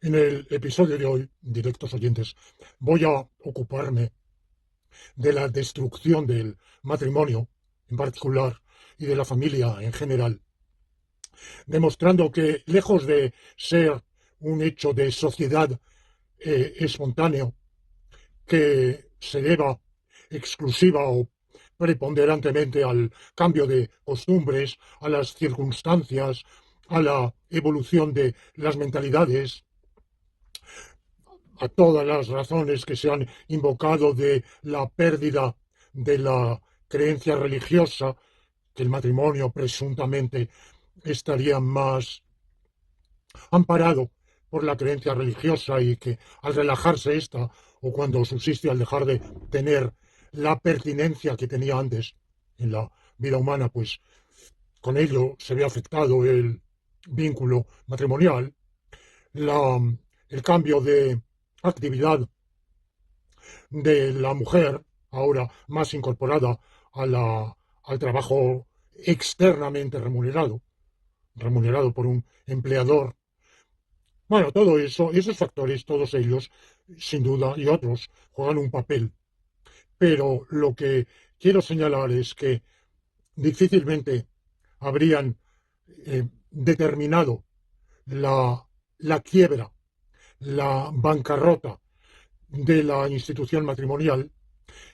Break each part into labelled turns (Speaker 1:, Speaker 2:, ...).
Speaker 1: En el episodio de hoy, directos oyentes, voy a ocuparme de la destrucción del matrimonio en particular y de la familia en general, demostrando que lejos de ser un hecho de sociedad espontáneo que se deba exclusiva o preponderantemente al cambio de costumbres, a las circunstancias, a la evolución de las mentalidades, a todas las razones que se han invocado de la pérdida de la creencia religiosa, que el matrimonio presuntamente estaría más amparado por la creencia religiosa y que al relajarse esta o cuando subsiste al dejar de tener la pertinencia que tenía antes en la vida humana, pues con ello se ve afectado el vínculo matrimonial, la, el cambio de actividad de la mujer, ahora más incorporada al trabajo externamente remunerado por un empleador. Bueno, todo eso, esos factores, todos ellos, sin duda, y otros, juegan un papel. Pero lo que quiero señalar es que difícilmente habrían determinado la quiebra, la bancarrota de la institución matrimonial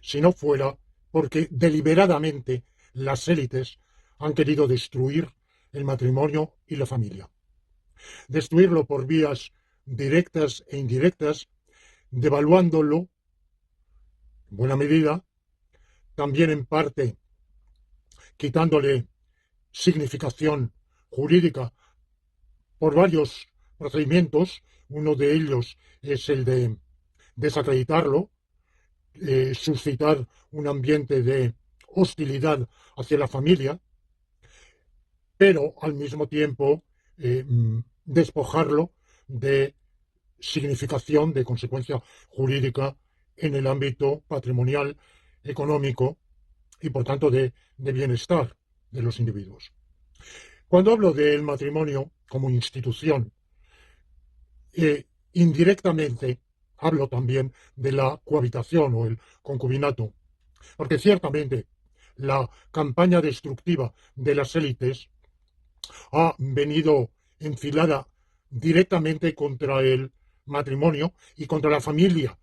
Speaker 1: si no fuera porque deliberadamente las élites han querido destruir el matrimonio y la familia. Destruirlo por vías directas e indirectas, devaluándolo en buena medida, también en parte quitándole significación jurídica por varios procedimientos. Uno de ellos es el de desacreditarlo, suscitar un ambiente de hostilidad hacia la familia, pero al mismo tiempo despojarlo de significación, de consecuencia jurídica en el ámbito patrimonial, económico y por tanto de bienestar de los individuos. Cuando hablo del matrimonio como institución, indirectamente hablo también de la cohabitación o el concubinato, porque ciertamente la campaña destructiva de las élites ha venido enfilada directamente contra el matrimonio y contra la familia,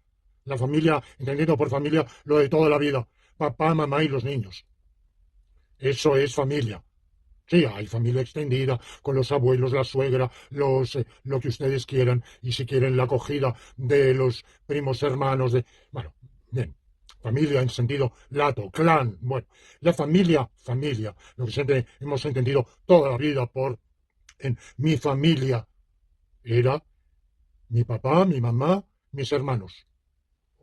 Speaker 1: entendiendo por familia lo de toda la vida, papá, mamá y los niños. Eso es familia. Sí, hay familia extendida, con los abuelos, la suegra, lo que ustedes quieran, y si quieren la acogida de los primos hermanos, bueno, bien, familia en sentido lato, clan, bueno, la familia, lo que siempre hemos entendido toda la vida en mi familia, era mi papá, mi mamá, mis hermanos,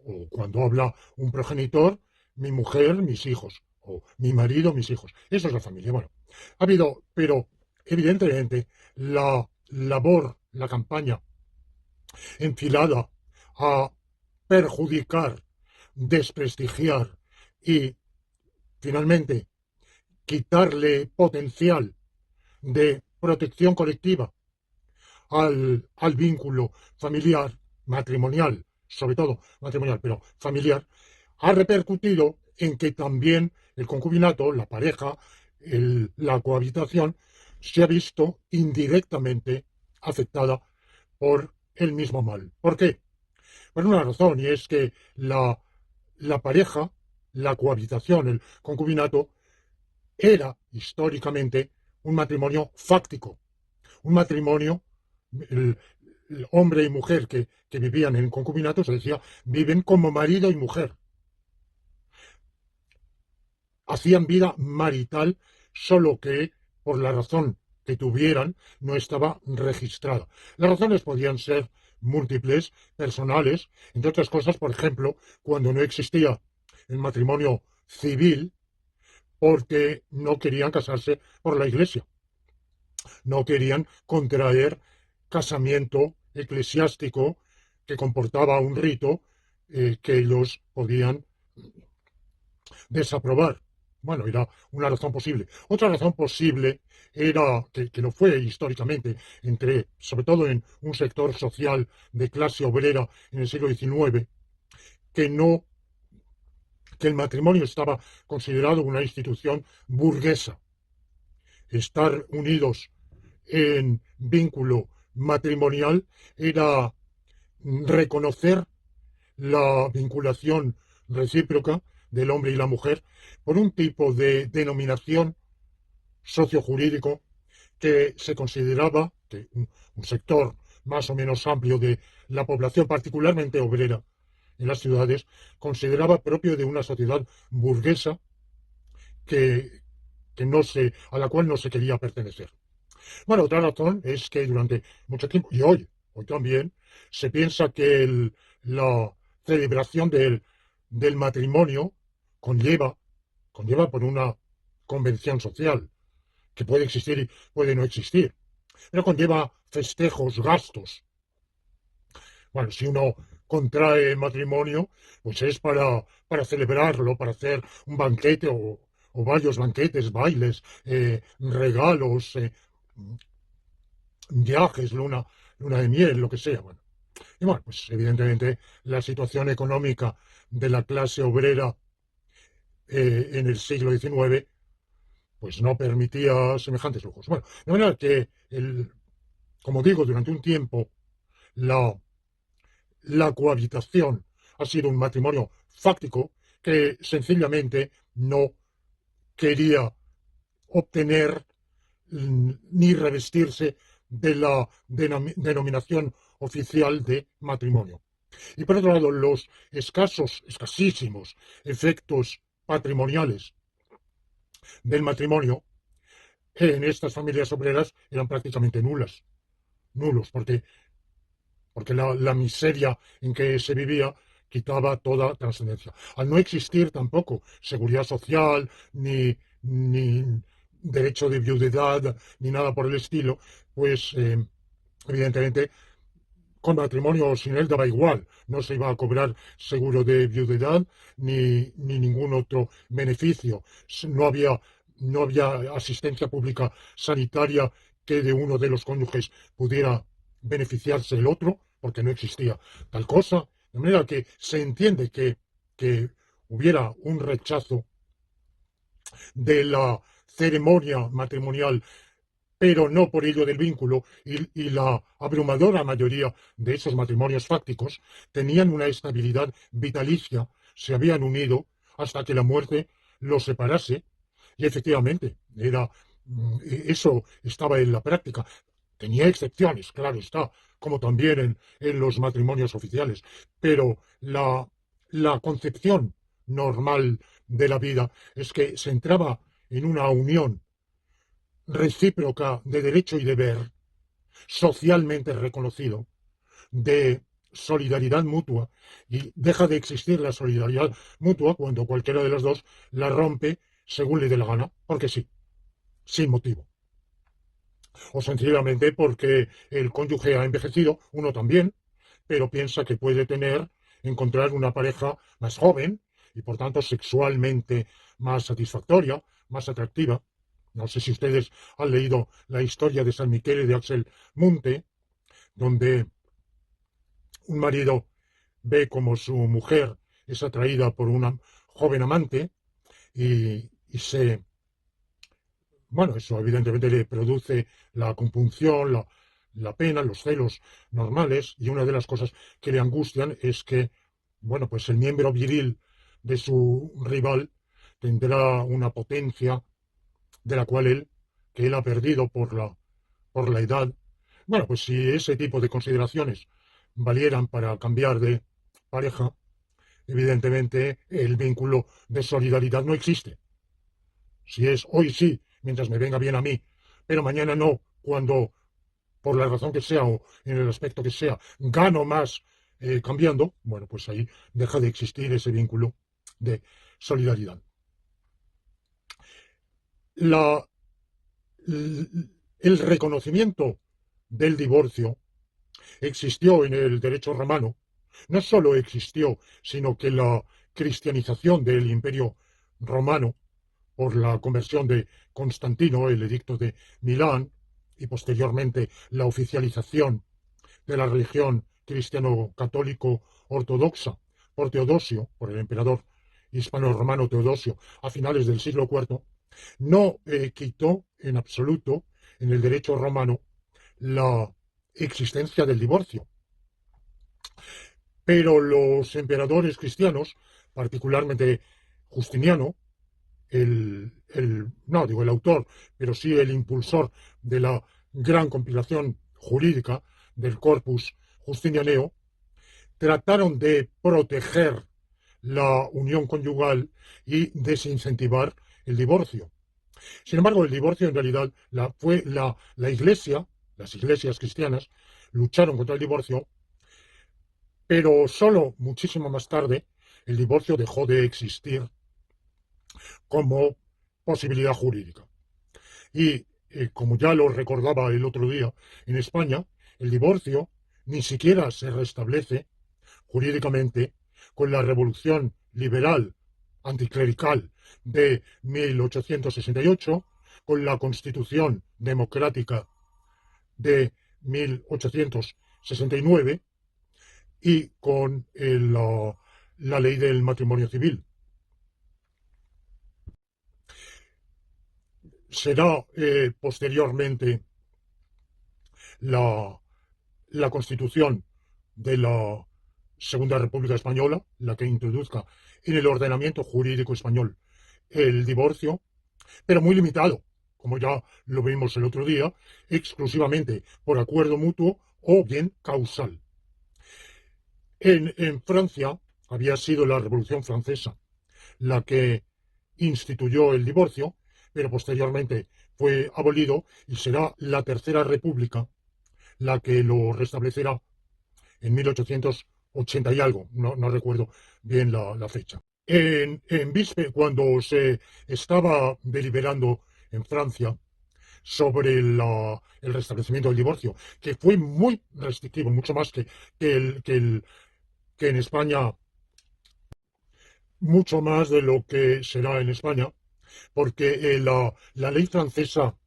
Speaker 1: o cuando habla un progenitor, mi mujer, mis hijos, o mi marido, mis hijos. Eso es la familia. Bueno, ha habido, pero evidentemente la campaña enfilada a perjudicar, desprestigiar y finalmente quitarle potencial de protección colectiva al vínculo familiar, matrimonial, sobre todo matrimonial, pero familiar, ha repercutido en que también el concubinato, la pareja, la cohabitación, se ha visto indirectamente afectada por el mismo mal. ¿Por qué? Por una razón, y es que la pareja, la cohabitación, el concubinato, era históricamente un matrimonio fáctico, un matrimonio, el, el hombre y mujer que vivían en concubinato, se decía, viven como marido y mujer. Hacían vida marital, solo que por la razón que tuvieran no estaba registrada. Las razones podían ser múltiples, personales, entre otras cosas, por ejemplo, cuando no existía el matrimonio civil, porque no querían casarse por la iglesia, no querían contraer casamiento eclesiástico que comportaba un rito que ellos podían desaprobar. Bueno, era una razón posible. Otra razón posible era, que lo fue históricamente, sobre todo en un sector social de clase obrera en el siglo XIX, que no, que el matrimonio estaba considerado una institución burguesa. Estar unidos en vínculo matrimonial era reconocer la vinculación recíproca del hombre y la mujer por un tipo de denominación sociojurídico que se consideraba que un sector más o menos amplio de la población, particularmente obrera en las ciudades, consideraba propio de una sociedad burguesa que, a la cual no se quería pertenecer. Bueno, otra razón es que durante mucho tiempo, y hoy también, se piensa que la celebración del matrimonio conlleva, conlleva por una convención social, que puede existir y puede no existir, pero conlleva festejos, gastos. Bueno, si uno contrae matrimonio, pues es para celebrarlo, para hacer un banquete o varios banquetes, bailes, regalos, viajes, luna de miel, lo que sea. Bueno. Y bueno, pues evidentemente la situación económica de la clase obrera en el siglo XIX pues no permitía semejantes lujos. Bueno, de manera que, como digo, durante un tiempo la, la cohabitación ha sido un matrimonio fáctico que sencillamente no quería obtener ni revestirse de la denominación oficial de matrimonio. Y por otro lado, los escasísimos efectos patrimoniales del matrimonio en estas familias obreras eran prácticamente nulos, porque la miseria en que se vivía quitaba toda trascendencia. Al no existir tampoco seguridad social, ni derecho de viudedad, ni nada por el estilo, pues evidentemente con matrimonio o sin él daba igual, no se iba a cobrar seguro de viudedad ni ningún otro beneficio. No había asistencia pública sanitaria que de uno de los cónyuges pudiera beneficiarse el otro, porque no existía tal cosa. De manera que se entiende que hubiera un rechazo de la ceremonia matrimonial, pero no por ello del vínculo, y la abrumadora mayoría de esos matrimonios fácticos tenían una estabilidad vitalicia, se habían unido hasta que la muerte los separase, y efectivamente, eso estaba en la práctica. Tenía excepciones, claro está, como también en los matrimonios oficiales, pero la concepción normal de la vida es que se entraba en una unión recíproca de derecho y deber, socialmente reconocido, de solidaridad mutua, y deja de existir la solidaridad mutua cuando cualquiera de los dos la rompe según le dé la gana, porque sí, sin motivo. O sencillamente porque el cónyuge ha envejecido, uno también, pero piensa que puede encontrar una pareja más joven y por tanto sexualmente más satisfactoria, más atractiva. No sé si ustedes han leído la historia de San Michele de Axel Munte, donde un marido ve como su mujer es atraída por una joven amante y bueno, eso evidentemente le produce la compunción, la pena, los celos normales, y una de las cosas que le angustian es que, bueno, pues el miembro viril de su rival tendrá una potencia de la cual que él ha perdido por la edad. Bueno, pues si ese tipo de consideraciones valieran para cambiar de pareja, evidentemente el vínculo de solidaridad no existe. Si es hoy sí, mientras me venga bien a mí, pero mañana no, cuando por la razón que sea o en el aspecto que sea, gano más cambiando, bueno, pues ahí deja de existir ese vínculo de solidaridad. La, el reconocimiento del divorcio existió en el derecho romano. No solo existió, sino que la cristianización del imperio romano por la conversión de Constantino, el edicto de Milán, y posteriormente la oficialización de la religión cristiano-católico ortodoxa por Teodosio, por el emperador hispano-romano Teodosio, a finales del siglo IV, no quitó en absoluto en el derecho romano la existencia del divorcio. Pero los emperadores cristianos, particularmente Justiniano, no digo el autor, pero sí el impulsor de la gran compilación jurídica del Corpus Justinianeo, trataron de proteger la unión conyugal y desincentivar el divorcio. Sin embargo, el divorcio en realidad fue la Iglesia, las iglesias cristianas, lucharon contra el divorcio, pero solo muchísimo más tarde el divorcio dejó de existir como posibilidad jurídica. Y como ya lo recordaba el otro día, en España el divorcio ni siquiera se restablece jurídicamente con la revolución liberal anticlerical de 1868, con la Constitución democrática de 1869 y con la ley del matrimonio civil. Será posteriormente la Constitución de la Segunda República Española la que introduzca en el ordenamiento jurídico español el divorcio, pero muy limitado, como ya lo vimos el otro día, exclusivamente por acuerdo mutuo o bien causal. En Francia había sido la Revolución Francesa la que instituyó el divorcio, pero posteriormente fue abolido y será la Tercera República la que lo restablecerá en 1880 y algo, no recuerdo bien la fecha. Cuando se estaba deliberando en Francia sobre el restablecimiento del divorcio, que fue muy restrictivo, mucho más que en España, mucho más de lo que será en España, porque la ley francesa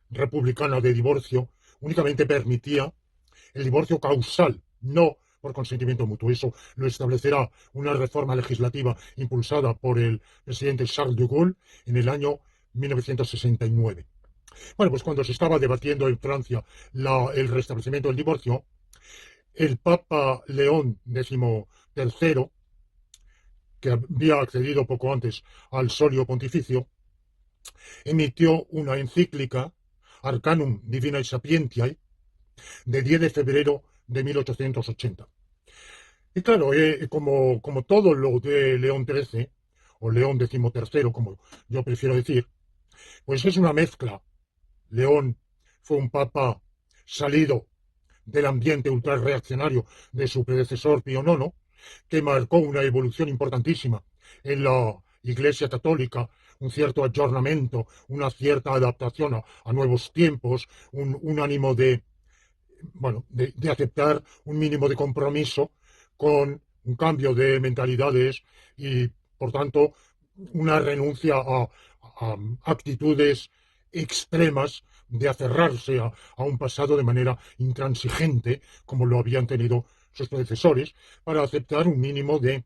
Speaker 1: republicana de divorcio únicamente permitía el divorcio causal, no por consentimiento mutuo. Eso lo establecerá una reforma legislativa impulsada por el presidente Charles de Gaulle en el año 1969. Bueno, pues cuando se estaba debatiendo en Francia el restablecimiento del divorcio, el Papa León XIII, que había accedido poco antes al solio pontificio, emitió una encíclica, Arcanum Divinae Sapientiae, de 10 de febrero de 1880. Y claro, como todo lo de León XIII, o León XIII, como yo prefiero decir, pues es una mezcla. León fue un papa salido del ambiente ultrarreaccionario de su predecesor Pío IX, que marcó una evolución importantísima en la Iglesia Católica, un cierto ayornamiento, una cierta adaptación a nuevos tiempos, un ánimo de aceptar un mínimo de compromiso con un cambio de mentalidades y, por tanto, una renuncia a actitudes extremas de aferrarse a un pasado de manera intransigente, como lo habían tenido sus predecesores, para aceptar un mínimo de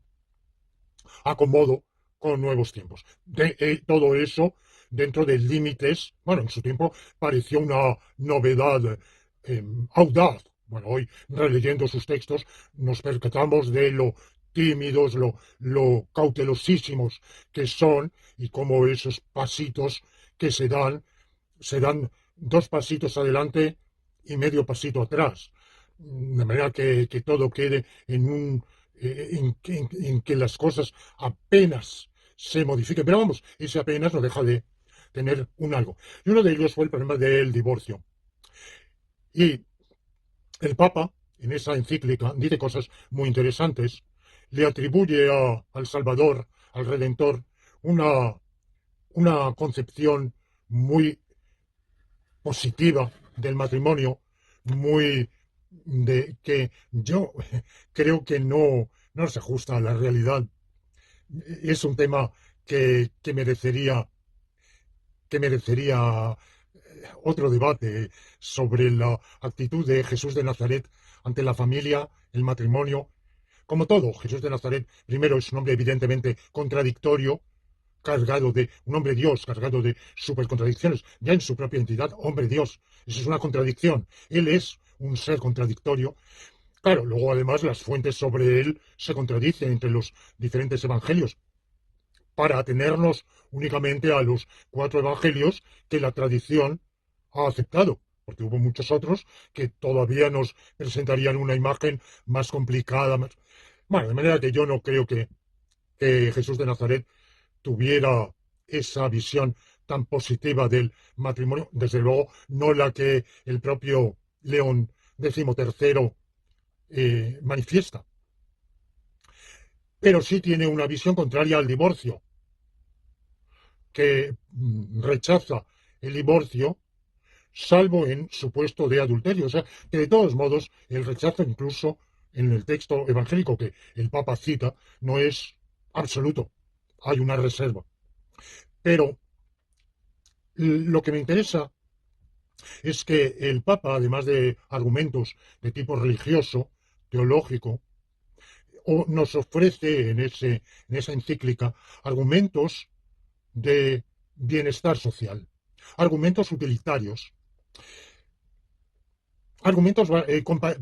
Speaker 1: acomodo con nuevos tiempos. Todo eso dentro de límites, bueno, en su tiempo pareció una novedad audaz. Bueno, hoy releyendo sus textos nos percatamos de lo tímidos, lo cautelosísimos que son y cómo esos pasitos que se dan 2 pasitos adelante y medio pasito atrás, de manera que todo quede en que las cosas apenas se modifiquen. Pero vamos, ese apenas no deja de tener un algo. Y uno de ellos fue el problema del divorcio. Y el Papa, en esa encíclica, dice cosas muy interesantes. Le atribuye al Salvador, al Redentor, una concepción muy positiva del matrimonio, que yo creo que no se ajusta a la realidad. Es un tema que merecería que merecería otro debate sobre la actitud de Jesús de Nazaret ante la familia, el matrimonio. Como todo, Jesús de Nazaret, primero, es un hombre evidentemente contradictorio, cargado de un hombre Dios, cargado de supercontradicciones, ya en su propia entidad, hombre Dios. Eso es una contradicción. Él es un ser contradictorio. Claro, luego además las fuentes sobre él se contradicen entre los diferentes evangelios, para atenernos únicamente a los 4 evangelios que la tradición ha aceptado, porque hubo muchos otros que todavía nos presentarían una imagen más complicada. Bueno, de manera que yo no creo que Jesús de Nazaret tuviera esa visión tan positiva del matrimonio, desde luego no la que el propio León XIII manifiesta, pero sí tiene una visión contraria al divorcio, que rechaza el divorcio salvo en supuesto de adulterio. O sea, que de todos modos el rechazo incluso en el texto evangélico que el Papa cita no es absoluto, hay una reserva. Pero lo que me interesa es que el Papa, además de argumentos de tipo religioso, teológico, nos ofrece en esa encíclica argumentos de bienestar social, argumentos utilitarios, argumentos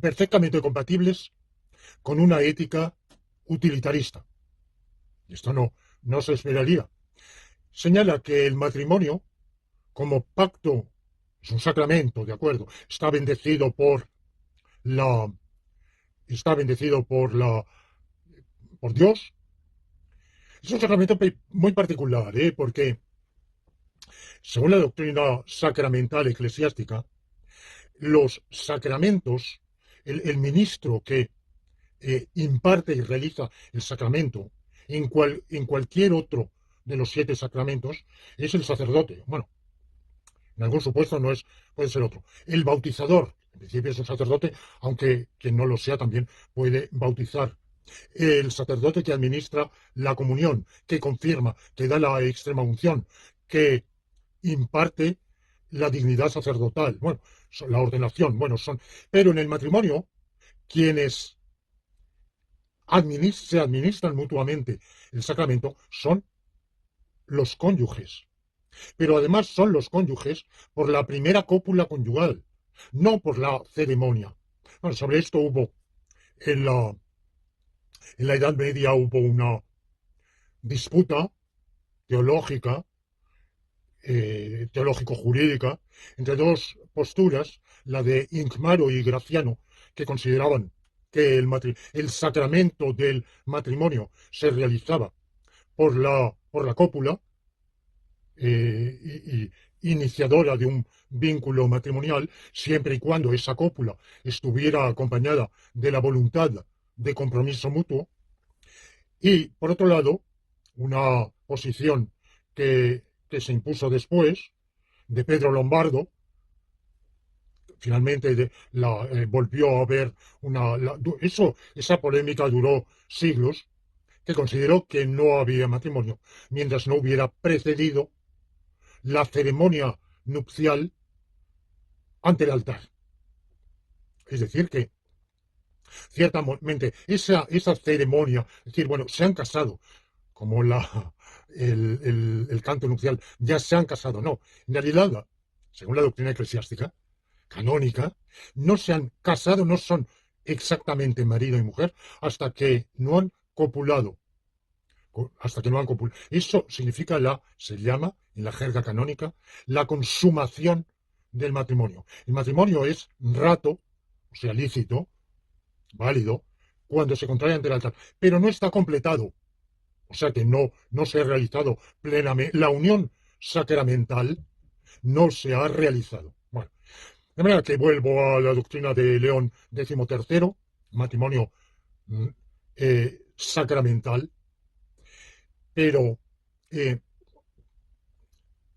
Speaker 1: perfectamente compatibles con una ética utilitarista. Y esto no se esperaría. Señala que el matrimonio, como pacto, es un sacramento, de acuerdo, la, está bendecido por Dios. Es un sacramento muy particular, porque según la doctrina sacramental eclesiástica, los sacramentos, el ministro que imparte y realiza el sacramento en cualquier otro de los 7 sacramentos es el sacerdote. Bueno, en algún supuesto puede ser otro. El bautizador, en principio es un sacerdote, aunque quien no lo sea también puede bautizar. El sacerdote que administra la comunión, que confirma, que da la extrema unción, que imparte la dignidad sacerdotal, bueno, la ordenación, bueno, pero en el matrimonio, quienes se administran mutuamente el sacramento son los cónyuges. Pero además son los cónyuges por la primera cópula conyugal, no por la ceremonia. Bueno, sobre esto hubo, en la Edad Media hubo una disputa teológica, teológico-jurídica, entre dos posturas, la de Incmaro y Graciano, que consideraban que el sacramento del matrimonio se realizaba por la cópula, iniciadora de un vínculo matrimonial, siempre y cuando esa cópula estuviera acompañada de la voluntad de compromiso mutuo. Y, por otro lado, una posición que se impuso después, de Pedro Lombardo, finalmente volvió a haber esa polémica duró siglos, que consideró que no había matrimonio mientras no hubiera precedido la ceremonia nupcial ante el altar. Es decir, que ciertamente esa ceremonia, es decir, bueno, se han casado, como el canto nupcial, ya se han casado, no. En realidad, según la doctrina eclesiástica, canónica, no se han casado, no son exactamente marido y mujer, hasta que no han copulado. Eso significa se llama, en la jerga canónica, la consumación del matrimonio. El matrimonio es rato, o sea, lícito, válido, cuando se contrae ante el altar, pero no está completado. O sea que no se ha realizado plenamente. La unión sacramental no se ha realizado. Bueno, de manera que vuelvo a la doctrina de León XIII, matrimonio sacramental, pero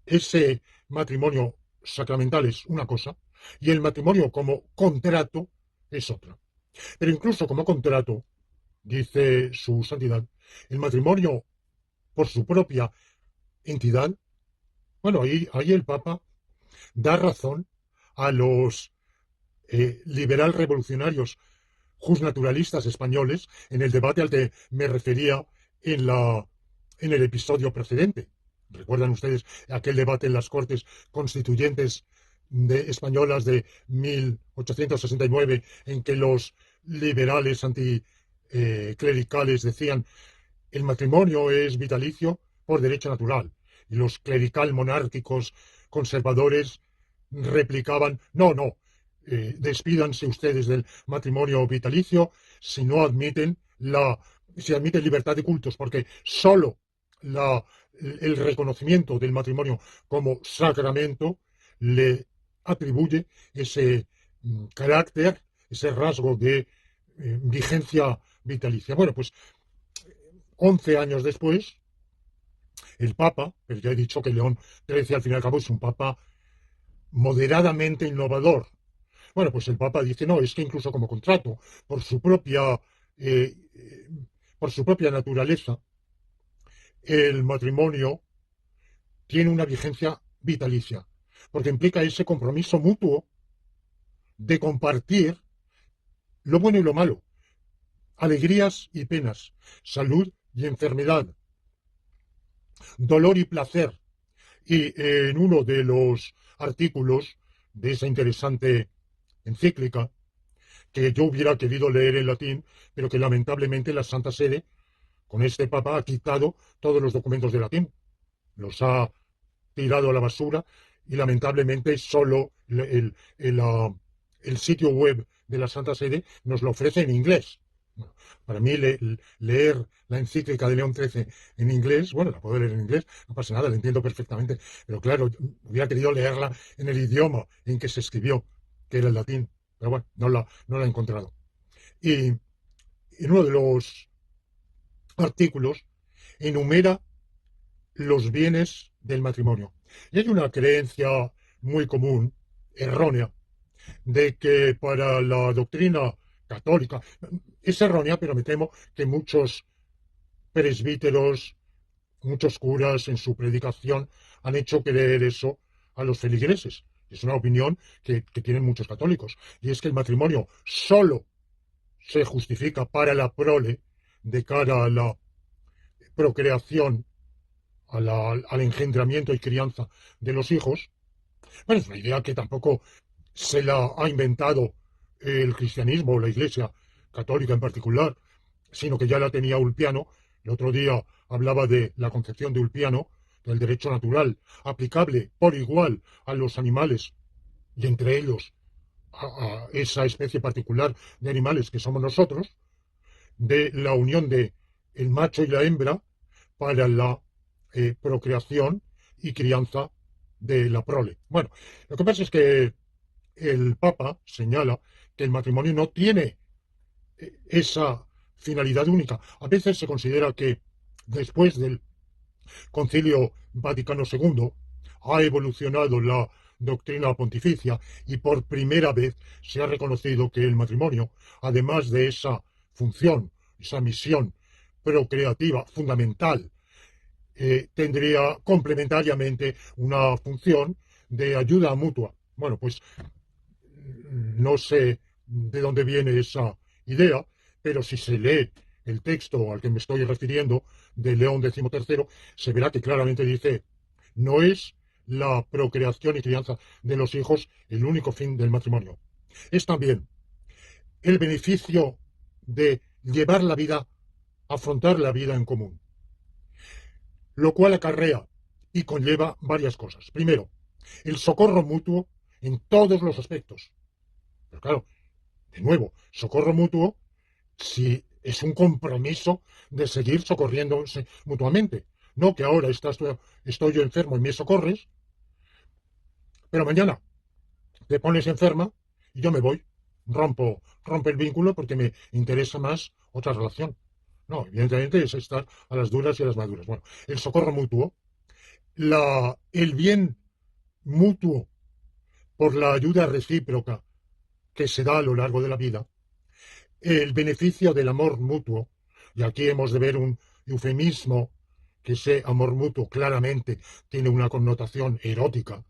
Speaker 1: ese matrimonio sacramental es una cosa y el matrimonio como contrato es otra. Pero incluso como contrato, dice su santidad, el matrimonio por su propia entidad, Bueno, ahí el Papa da razón a los liberal revolucionarios justnaturalistas españoles en el debate al que me refería en, en el episodio precedente. ¿Recuerdan ustedes aquel debate en las Cortes Constituyentes españolas de 1869 en que los liberales anticlericales decían el matrimonio es vitalicio por derecho natural y los clerical monárquicos conservadores replicaban no, despídanse ustedes del matrimonio vitalicio si no admiten si admiten libertad de cultos, porque solo el reconocimiento del matrimonio como sacramento le atribuye ese carácter, ese rasgo de vigencia vitalicia. Bueno, pues 11 años después, el Papa, pero ya he dicho que León XIII al fin y al cabo es un Papa moderadamente innovador. Bueno, pues el Papa dice, no, es que incluso como contrato, por su propia, eh, por su propia naturaleza, el matrimonio tiene una vigencia vitalicia, porque implica ese compromiso mutuo de compartir lo bueno y lo malo, alegrías y penas, salud y enfermedad, dolor y placer. Y en uno de los artículos de esa interesante encíclica, que yo hubiera querido leer en latín, pero que lamentablemente la Santa Sede, con este Papa, ha quitado todos los documentos de latín, los ha tirado a la basura y lamentablemente solo el sitio web de la Santa Sede nos lo ofrece en inglés. Bueno, para mí leer la encíclica de León XIII en inglés, bueno, la puedo leer en inglés, no pasa nada, la entiendo perfectamente, pero claro, hubiera querido leerla en el idioma en que se escribió, que era el latín, pero bueno, no la he encontrado. Y en uno de los artículos enumera los bienes del matrimonio. Y hay una creencia muy común, errónea, de que para la doctrina católica, es errónea, pero me temo que muchos presbíteros, muchos curas en su predicación han hecho creer eso a los feligreses. Es una opinión que tienen muchos católicos. Y es que el matrimonio solo se justifica para la prole de cara a la procreación, al engendramiento y crianza de los hijos. Bueno, es una idea que tampoco se la ha inventado el cristianismo o la Iglesia católica en particular, sino que ya la tenía Ulpiano. El otro día hablaba de la concepción de Ulpiano, del derecho natural, aplicable por igual a los animales y entre ellos a esa especie particular de animales que somos nosotros, de la unión de el macho y la hembra para la procreación y crianza de la prole. Bueno, lo que pasa es que el Papa señala que el matrimonio no tiene esa finalidad única. A veces se considera que después del Concilio Vaticano II ha evolucionado la doctrina pontificia y por primera vez se ha reconocido que el matrimonio, además de esa función, esa misión procreativa fundamental, tendría complementariamente una función de ayuda mutua. Bueno, pues no sé de dónde viene esa idea, pero si se lee el texto al que me estoy refiriendo de León XIII, se verá que claramente dice, no es la procreación y crianza de los hijos el único fin del matrimonio. Es también el beneficio de llevar la vida, afrontar la vida en común, lo cual acarrea y conlleva varias cosas. Primero, el socorro mutuo en todos los aspectos. Pero claro, de nuevo, socorro mutuo si es un compromiso de seguir socorriéndose mutuamente. No que ahora estoy yo enfermo y me socorres, pero mañana te pones enferma y yo me voy. Rompe el vínculo porque me interesa más otra relación. No, evidentemente es estar a las duras y a las maduras. Bueno, el socorro mutuo, el bien mutuo por la ayuda recíproca que se da a lo largo de la vida, el beneficio del amor mutuo, y aquí hemos de ver un eufemismo que ese amor mutuo claramente tiene una connotación erótica.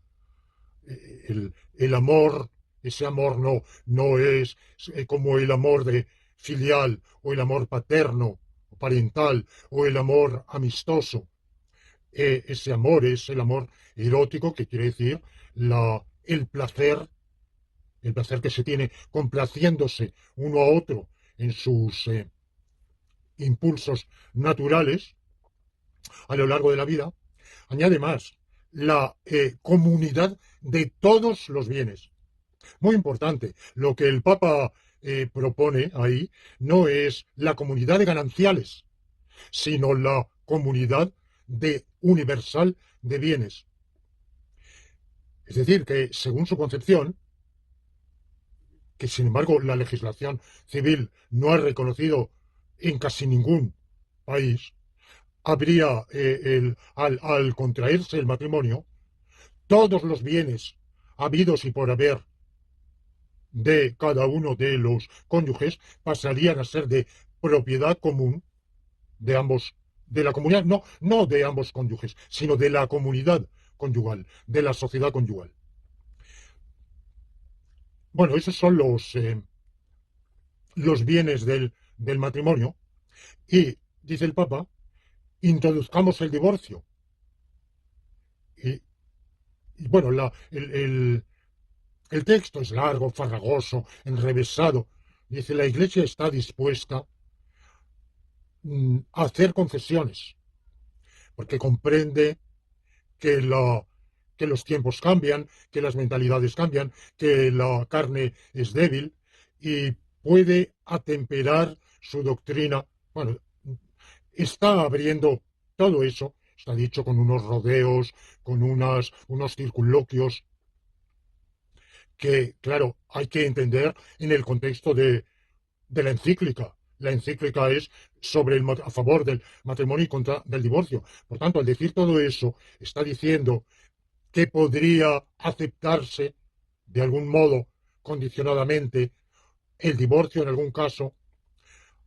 Speaker 1: El amor, ese amor no es como el amor de filial o el amor paterno o parental o el amor amistoso. Ese amor es el amor erótico, que quiere decir el placer, el placer que se tiene complaciéndose uno a otro en sus impulsos naturales a lo largo de la vida. Añade más, la comunidad de todos los bienes. Muy importante, lo que el Papa propone ahí no es la comunidad de gananciales, sino la comunidad universal de bienes. Es decir, que según su concepción, que sin embargo la legislación civil no ha reconocido en casi ningún país, habría, al contraerse el matrimonio, todos los bienes habidos y por haber de cada uno de los cónyuges pasarían a ser de propiedad común de ambos, de la comunidad, no de ambos cónyuges, sino de la comunidad conyugal, de la sociedad conyugal. Bueno, esos son los bienes del matrimonio. Y, dice el Papa, introduzcamos el divorcio. Y bueno, el texto es largo, farragoso, enrevesado. Dice, la Iglesia está dispuesta a hacer concesiones, porque comprende que los tiempos cambian, que las mentalidades cambian, que la carne es débil y puede atemperar su doctrina. Bueno, está abriendo todo eso, está dicho con unos rodeos, con unos circunloquios que, claro, hay que entender en el contexto de la encíclica. La encíclica es a favor del matrimonio y contra del divorcio. Por tanto, al decir todo eso, está diciendo que podría aceptarse de algún modo, condicionadamente, el divorcio en algún caso.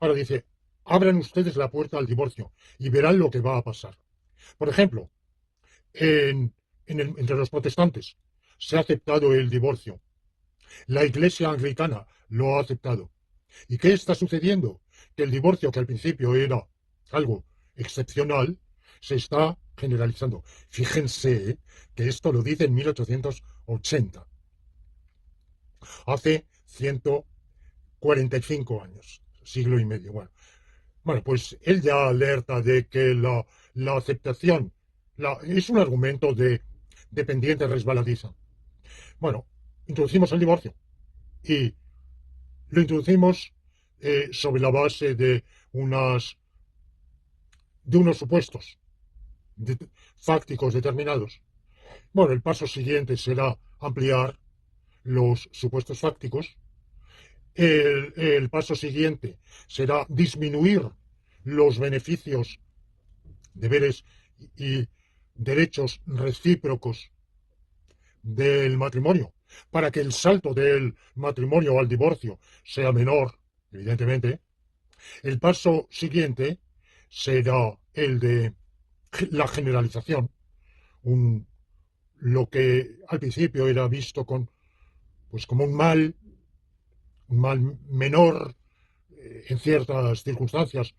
Speaker 1: Ahora dice, abran ustedes la puerta al divorcio y verán lo que va a pasar. Por ejemplo, entre los protestantes se ha aceptado el divorcio. La Iglesia anglicana lo ha aceptado. ¿Y qué está sucediendo? Que el divorcio, que al principio era algo excepcional, se está generalizando. Fíjense que esto lo dice en 1880, hace 145 años, siglo y medio. Bueno, pues él ya alerta de que la aceptación es un argumento de pendiente resbaladiza. Bueno, introducimos el divorcio y lo introducimos sobre la base de unos supuestos fácticos determinados. Bueno, el paso siguiente será ampliar los supuestos fácticos. El paso siguiente será disminuir los beneficios, deberes y derechos recíprocos del matrimonio, para que el salto del matrimonio al divorcio sea menor, evidentemente. El paso siguiente será el de la generalización, lo que al principio era visto como un mal menor en ciertas circunstancias,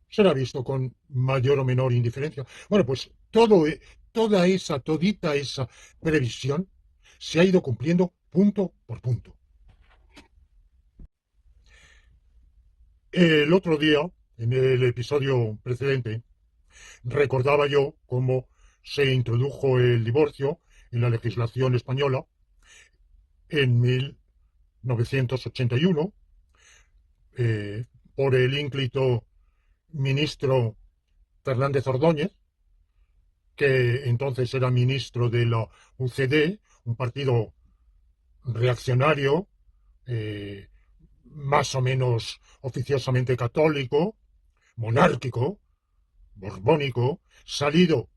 Speaker 1: será visto con mayor o menor indiferencia. Bueno, pues todita esa previsión se ha ido cumpliendo punto por punto. El otro día, en el episodio precedente, recordaba yo cómo se introdujo el divorcio en la legislación española en 1981 por el ínclito ministro Fernández Ordóñez, que entonces era ministro de la UCD, un partido reaccionario, más o menos oficiosamente católico, monárquico, borbónico, salido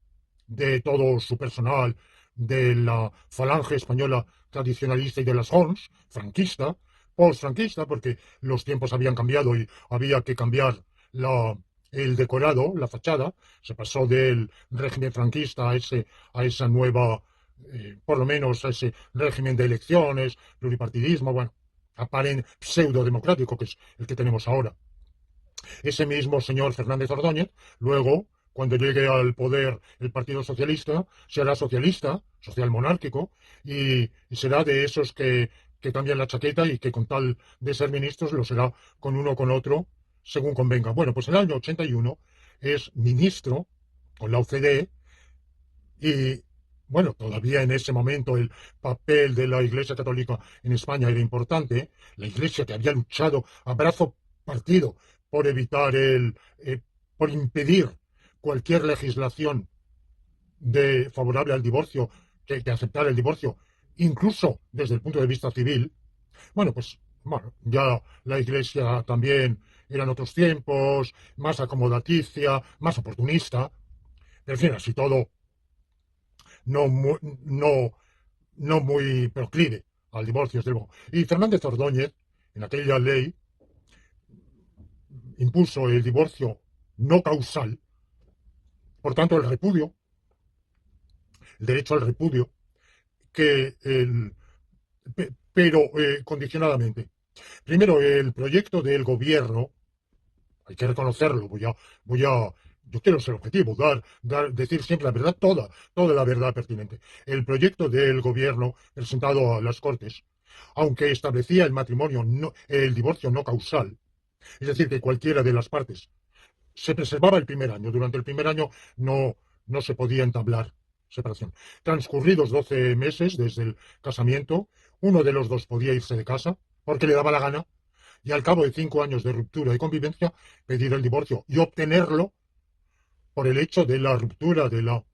Speaker 1: de todo su personal de la falange española tradicionalista y de las ONS, post-franquista, porque los tiempos habían cambiado y había que cambiar el decorado, la fachada, se pasó del régimen franquista a esa nueva, por lo menos a ese régimen de elecciones, pluripartidismo, bueno, pseudo democrático, que es el que tenemos ahora. Ese mismo señor Fernández Ordóñez, luego, cuando llegue al poder el Partido Socialista, será socialista, social monárquico, y será de esos que cambian la chaqueta y que con tal de ser ministros lo será con uno o con otro, según convenga. Bueno, pues en el año 81 es ministro con la OCDE y, bueno, todavía en ese momento el papel de la Iglesia Católica en España era importante. La Iglesia que había luchado a brazo partido por evitar por impedir cualquier legislación favorable al divorcio, que aceptara el divorcio, incluso desde el punto de vista civil. Bueno, pues bueno, ya la Iglesia también eran otros tiempos, más acomodaticia, más oportunista, pero en fin, así todo, no, no muy proclive al divorcio, desde luego. Y Fernández Ordóñez, en aquella ley, impuso el divorcio no causal, por tanto el repudio, el derecho al repudio, pero condicionadamente. Primero, el proyecto del gobierno, hay que reconocerlo, yo quiero ser objetivo, decir siempre la verdad, toda la verdad pertinente. El proyecto del gobierno presentado a las Cortes, aunque establecía el divorcio no causal, es decir, que cualquiera de las partes se preservaba el primer año. Durante el primer año no se podía entablar separación. Transcurridos 12 meses desde el casamiento, uno de los dos podía irse de casa porque le daba la gana y al cabo de 5 años de ruptura y convivencia pedir el divorcio y obtenerlo por el hecho de la ruptura de la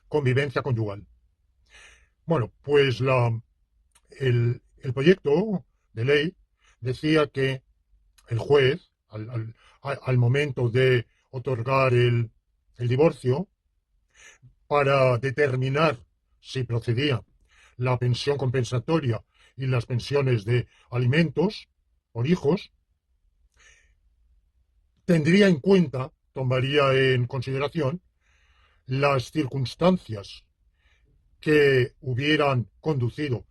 Speaker 1: convivencia conyugal. Bueno, pues el proyecto de ley decía que el juez, al momento de otorgar el divorcio, para determinar si procedía la pensión compensatoria y las pensiones de alimentos por hijos, tomaría en consideración las circunstancias que hubieran conducido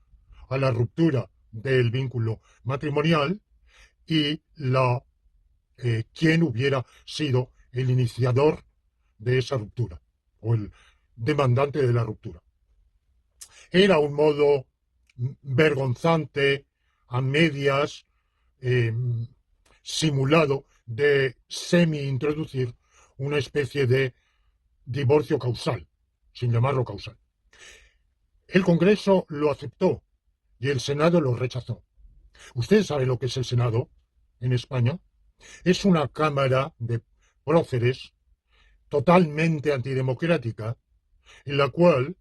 Speaker 1: a la ruptura del vínculo matrimonial y quién hubiera sido el iniciador de esa ruptura o el demandante de la ruptura. Era un modo vergonzante, a medias, simulado, de semi-introducir una especie de divorcio causal, sin llamarlo causal. El Congreso lo aceptó y el Senado lo rechazó. ¿Usted sabe lo que es el Senado en España? Es una cámara de próceres totalmente antidemocrática, en la cual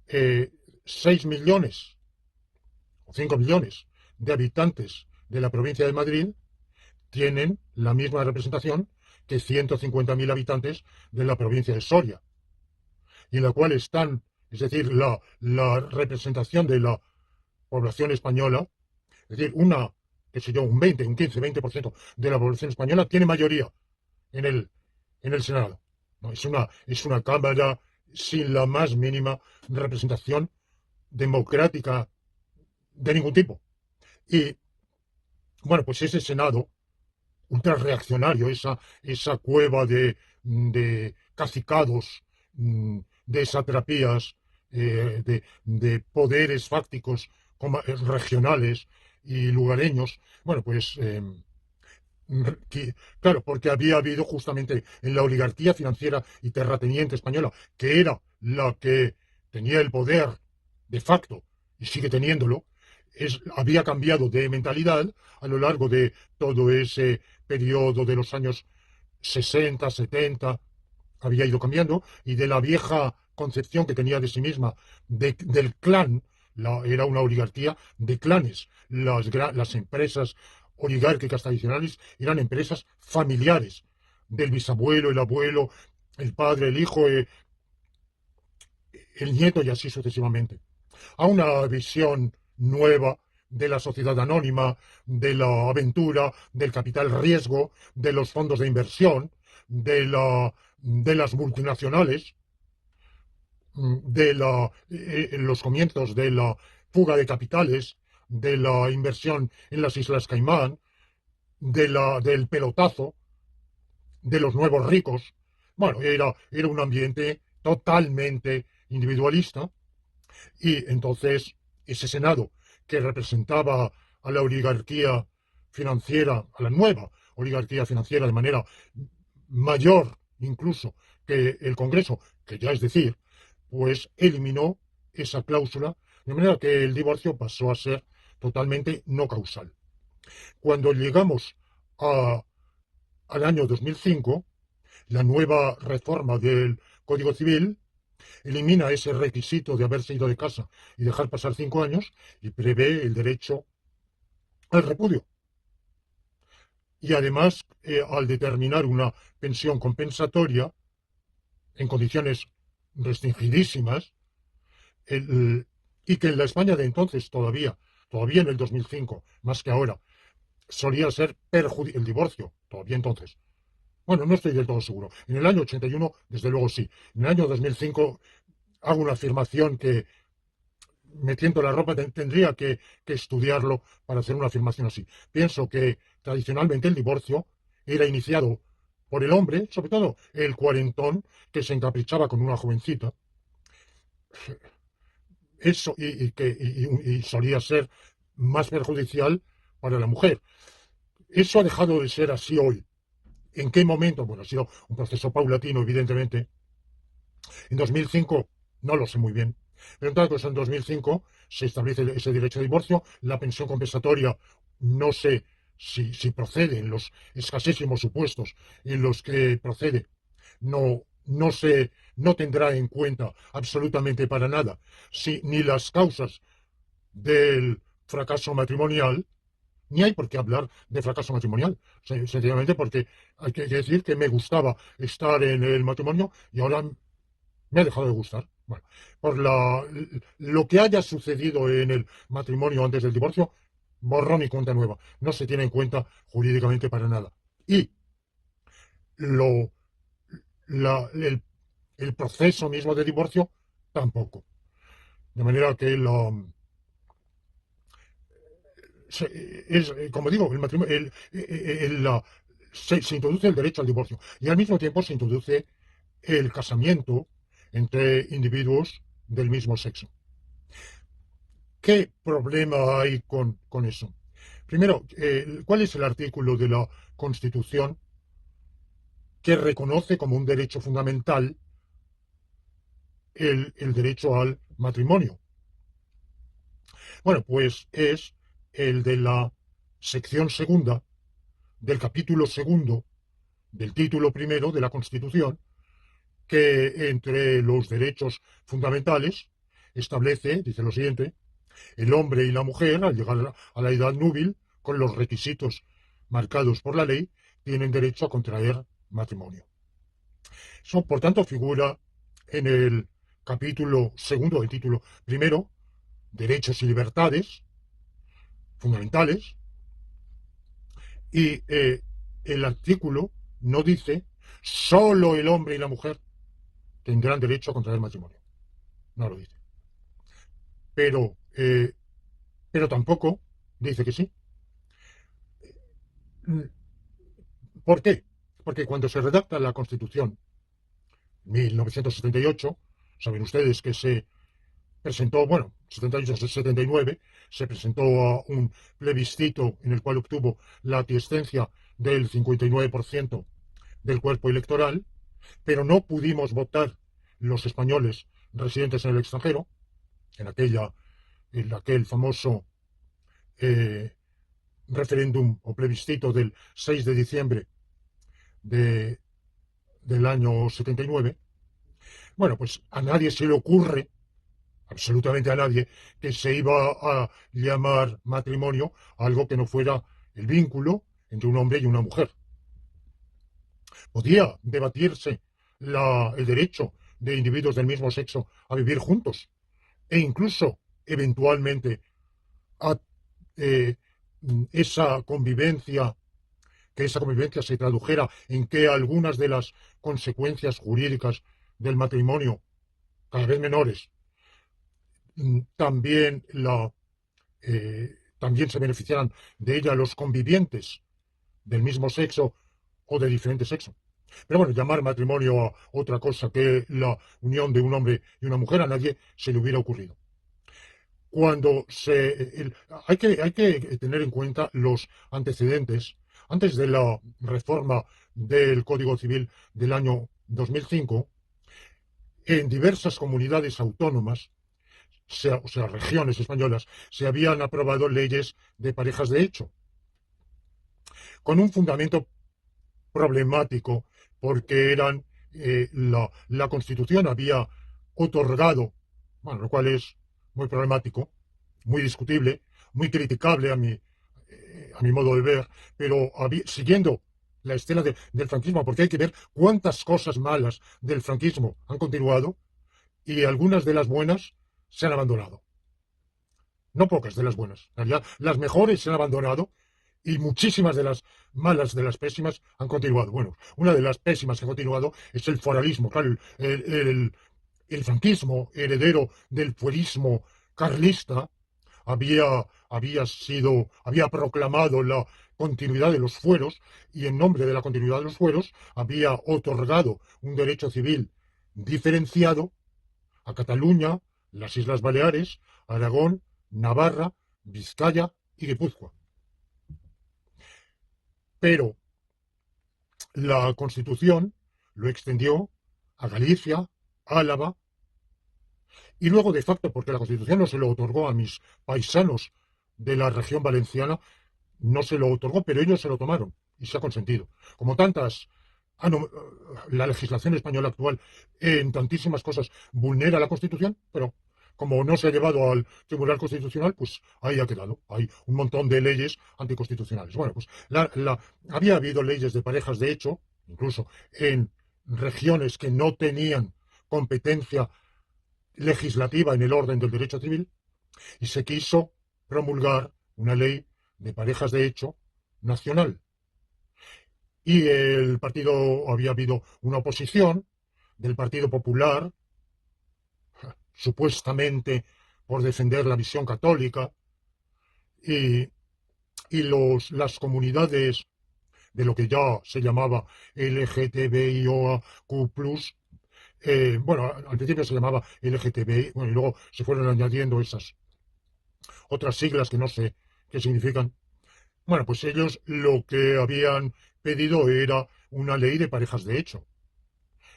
Speaker 1: 6 millones o 5 millones de habitantes de la provincia de Madrid tienen la misma representación que 150.000 habitantes de la provincia de Soria, y en la cual están, es decir, la representación de la población española, es decir, un 20, un 15, 20% de la población española tiene mayoría en el Senado. No, es una cámara sin la más mínima representación democrática de ningún tipo. Y, bueno, pues ese Senado ultrarreaccionario, esa cueva de cacicados, de satrapías, de poderes fácticos regionales y lugareños, bueno, pues claro, porque había habido justamente en la oligarquía financiera y terrateniente española, que era la que tenía el poder de facto y sigue teniéndolo, había cambiado de mentalidad a lo largo de todo ese periodo de los años 60, 70, había ido cambiando, y de la vieja concepción que tenía de sí misma del clan. Era una oligarquía de clanes. Las empresas oligárquicas tradicionales eran empresas familiares, del bisabuelo, el abuelo, el padre, el hijo, el nieto y así sucesivamente. A una visión nueva, de la sociedad anónima, de la aventura, del capital riesgo, de los fondos de inversión, de las multinacionales, en los comienzos de la fuga de capitales, de la inversión en las Islas Caimán, del pelotazo, de los nuevos ricos. Bueno, era un ambiente totalmente individualista y entonces ese Senado que representaba a la oligarquía financiera, a la nueva oligarquía financiera de manera mayor incluso que el Congreso, que ya es decir, pues eliminó esa cláusula, de manera que el divorcio pasó a ser totalmente no causal. Cuando llegamos al año 2005, la nueva reforma del Código Civil elimina ese requisito de haberse ido de casa y dejar pasar 5 años y prevé el derecho al repudio. Y además, al determinar una pensión compensatoria en condiciones restringidísimas, y que en la España de entonces todavía en el 2005, más que ahora, solía ser el divorcio, todavía entonces. Bueno, no estoy del todo seguro. En el año 81, desde luego sí. En el año 2005 hago una afirmación que, metiendo la ropa, tendría que estudiarlo para hacer una afirmación así. Pienso que tradicionalmente el divorcio era iniciado por el hombre, sobre todo el cuarentón, que se encaprichaba con una jovencita. Eso y solía ser más perjudicial para la mujer. Eso ha dejado de ser así hoy. ¿En qué momento? Bueno, ha sido un proceso paulatino, evidentemente. En 2005, no lo sé muy bien, pero en tal caso, en 2005 se establece ese derecho de divorcio. La pensión compensatoria, no sé si procede en los escasísimos supuestos en los que procede, no tendrá en cuenta absolutamente para nada ni las causas del fracaso matrimonial, ni hay por qué hablar de fracaso matrimonial, sencillamente porque hay que decir que me gustaba estar en el matrimonio y ahora me ha dejado de gustar. Bueno, por lo que haya sucedido en el matrimonio antes del divorcio, borrón y cuenta nueva. No se tiene en cuenta jurídicamente para nada. Y lo, el proceso mismo de divorcio tampoco. De manera que como digo, el matrimonio, se introduce el derecho al divorcio y al mismo tiempo se introduce el casamiento entre individuos del mismo sexo. ¿Qué problema hay con eso? Primero, ¿cuál es el artículo de la Constitución que reconoce como un derecho fundamental el derecho al matrimonio? Bueno, pues es el de la sección segunda del capítulo segundo del título primero de la Constitución, que entre los derechos fundamentales establece, dice lo siguiente: el hombre y la mujer, al llegar a la edad núbil, con los requisitos marcados por la ley, tienen derecho a contraer matrimonio. Eso, por tanto, figura en el capítulo segundo del título primero, derechos y libertades fundamentales, y el artículo no dice solo el hombre y la mujer tendrán derecho a contraer matrimonio. No lo dice. Pero tampoco dice que sí. ¿Por qué? Porque cuando se redacta la Constitución 1978, saben ustedes que se presentó, bueno, 78-79, se presentó a un plebiscito en el cual obtuvo la aquiescencia del 59% del cuerpo electoral, pero no pudimos votar los españoles residentes en el extranjero, en aquel famoso referéndum o plebiscito del 6 de diciembre del año 79. Bueno, pues a nadie se le ocurre, absolutamente a nadie, que se iba a llamar matrimonio algo que no fuera el vínculo entre un hombre y una mujer. Podía debatirse el derecho de individuos del mismo sexo a vivir juntos e incluso, eventualmente, a eh, esa convivencia, que esa convivencia se tradujera en que algunas de las consecuencias jurídicas del matrimonio, cada vez menores, también también se beneficiaran de ella los convivientes del mismo sexo o de diferente sexo. Pero bueno, llamar matrimonio a otra cosa que la unión de un hombre y una mujer a nadie se le hubiera ocurrido. Hay que tener en cuenta los antecedentes. Antes de la reforma del Código Civil del año 2005, en diversas comunidades autónomas, o sea, regiones españolas, se habían aprobado leyes de parejas de hecho, con un fundamento problemático, porque la Constitución había otorgado, bueno, lo cual es muy problemático, muy discutible, muy criticable a mi modo de ver, pero siguiendo la estela del franquismo, porque hay que ver cuántas cosas malas del franquismo han continuado y algunas de las buenas se han abandonado. No pocas de las buenas. En realidad, las mejores se han abandonado y muchísimas de las malas, de las pésimas, han continuado. Bueno, una de las pésimas que ha continuado es el foralismo. Claro, el franquismo, heredero del fuerismo carlista, había proclamado la continuidad de los fueros y en nombre de la continuidad de los fueros había otorgado un derecho civil diferenciado a Cataluña, las Islas Baleares, Aragón, Navarra, Vizcaya y Guipúzcoa. Pero la Constitución lo extendió a Galicia, Álava, y luego de facto, porque la Constitución no se lo otorgó a mis paisanos de la región valenciana, no se lo otorgó, pero ellos se lo tomaron y se ha consentido. Como tantas, no, la legislación española actual en tantísimas cosas vulnera la Constitución, pero como no se ha llevado al Tribunal Constitucional, pues ahí ha quedado. Hay un montón de leyes anticonstitucionales. Bueno, pues había habido leyes de parejas de hecho, incluso en regiones que no tenían competencia legislativa en el orden del derecho civil, y se quiso promulgar una ley de parejas de hecho nacional. Y había habido una oposición del Partido Popular, supuestamente por defender la visión católica, y las comunidades de lo que ya se llamaba LGTBIOQ+, bueno, al principio se llamaba LGTBI, bueno, y luego se fueron añadiendo esas otras siglas que no sé qué significan. Bueno, pues ellos lo que habían pedido era una ley de parejas de hecho,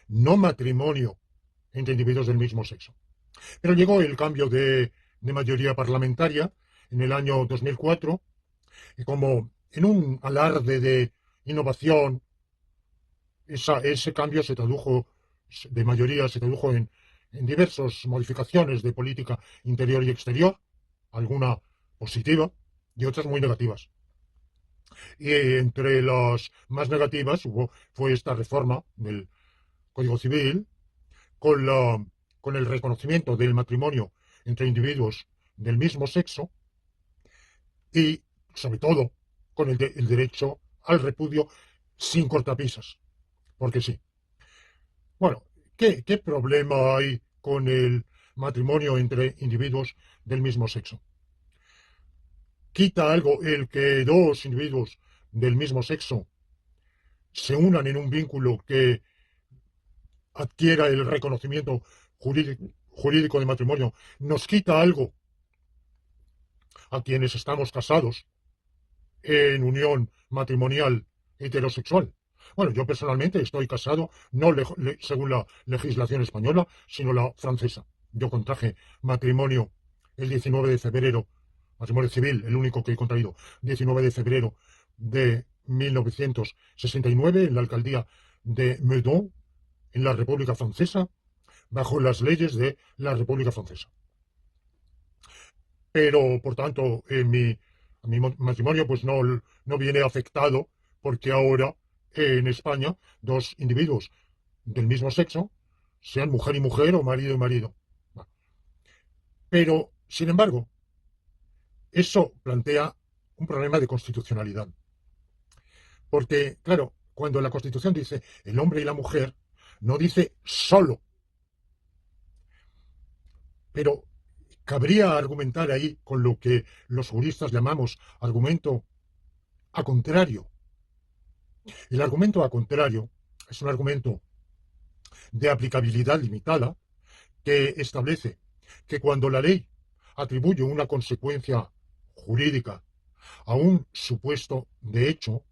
Speaker 1: no matrimonio entre individuos del mismo sexo. Pero llegó el cambio de mayoría parlamentaria en el año 2004, y como en un alarde de innovación, ese cambio de mayoría se tradujo en diversas modificaciones de política interior y exterior, alguna positiva y otras muy negativas. Y entre las más negativas fue esta reforma del Código Civil con el reconocimiento del matrimonio entre individuos del mismo sexo y, sobre todo, con el derecho al repudio sin cortapisas. Porque sí. Bueno, ¿qué problema hay con el matrimonio entre individuos del mismo sexo? ¿Quita algo el que dos individuos del mismo sexo se unan en un vínculo que adquiera el reconocimiento jurídico de matrimonio? ¿Nos quita algo a quienes estamos casados en unión matrimonial heterosexual? Bueno, yo personalmente estoy casado no según la legislación española, sino la francesa. Yo contraje matrimonio el 19 de febrero, matrimonio civil, el único que he contraído, 19 de febrero de 1969 en la alcaldía de Meudon, en la República Francesa, bajo las leyes de la República Francesa. Pero, por tanto, mi matrimonio pues no viene afectado porque ahora en España dos individuos del mismo sexo, sean mujer y mujer o marido y marido. Pero, sin embargo, eso plantea un problema de constitucionalidad. Porque, claro, cuando la Constitución dice el hombre y la mujer, no dice solo. Pero cabría argumentar ahí con lo que los juristas llamamos argumento a contrario. El argumento a contrario es un argumento de aplicabilidad limitada que establece que cuando la ley atribuye una consecuencia jurídica a un supuesto de hecho,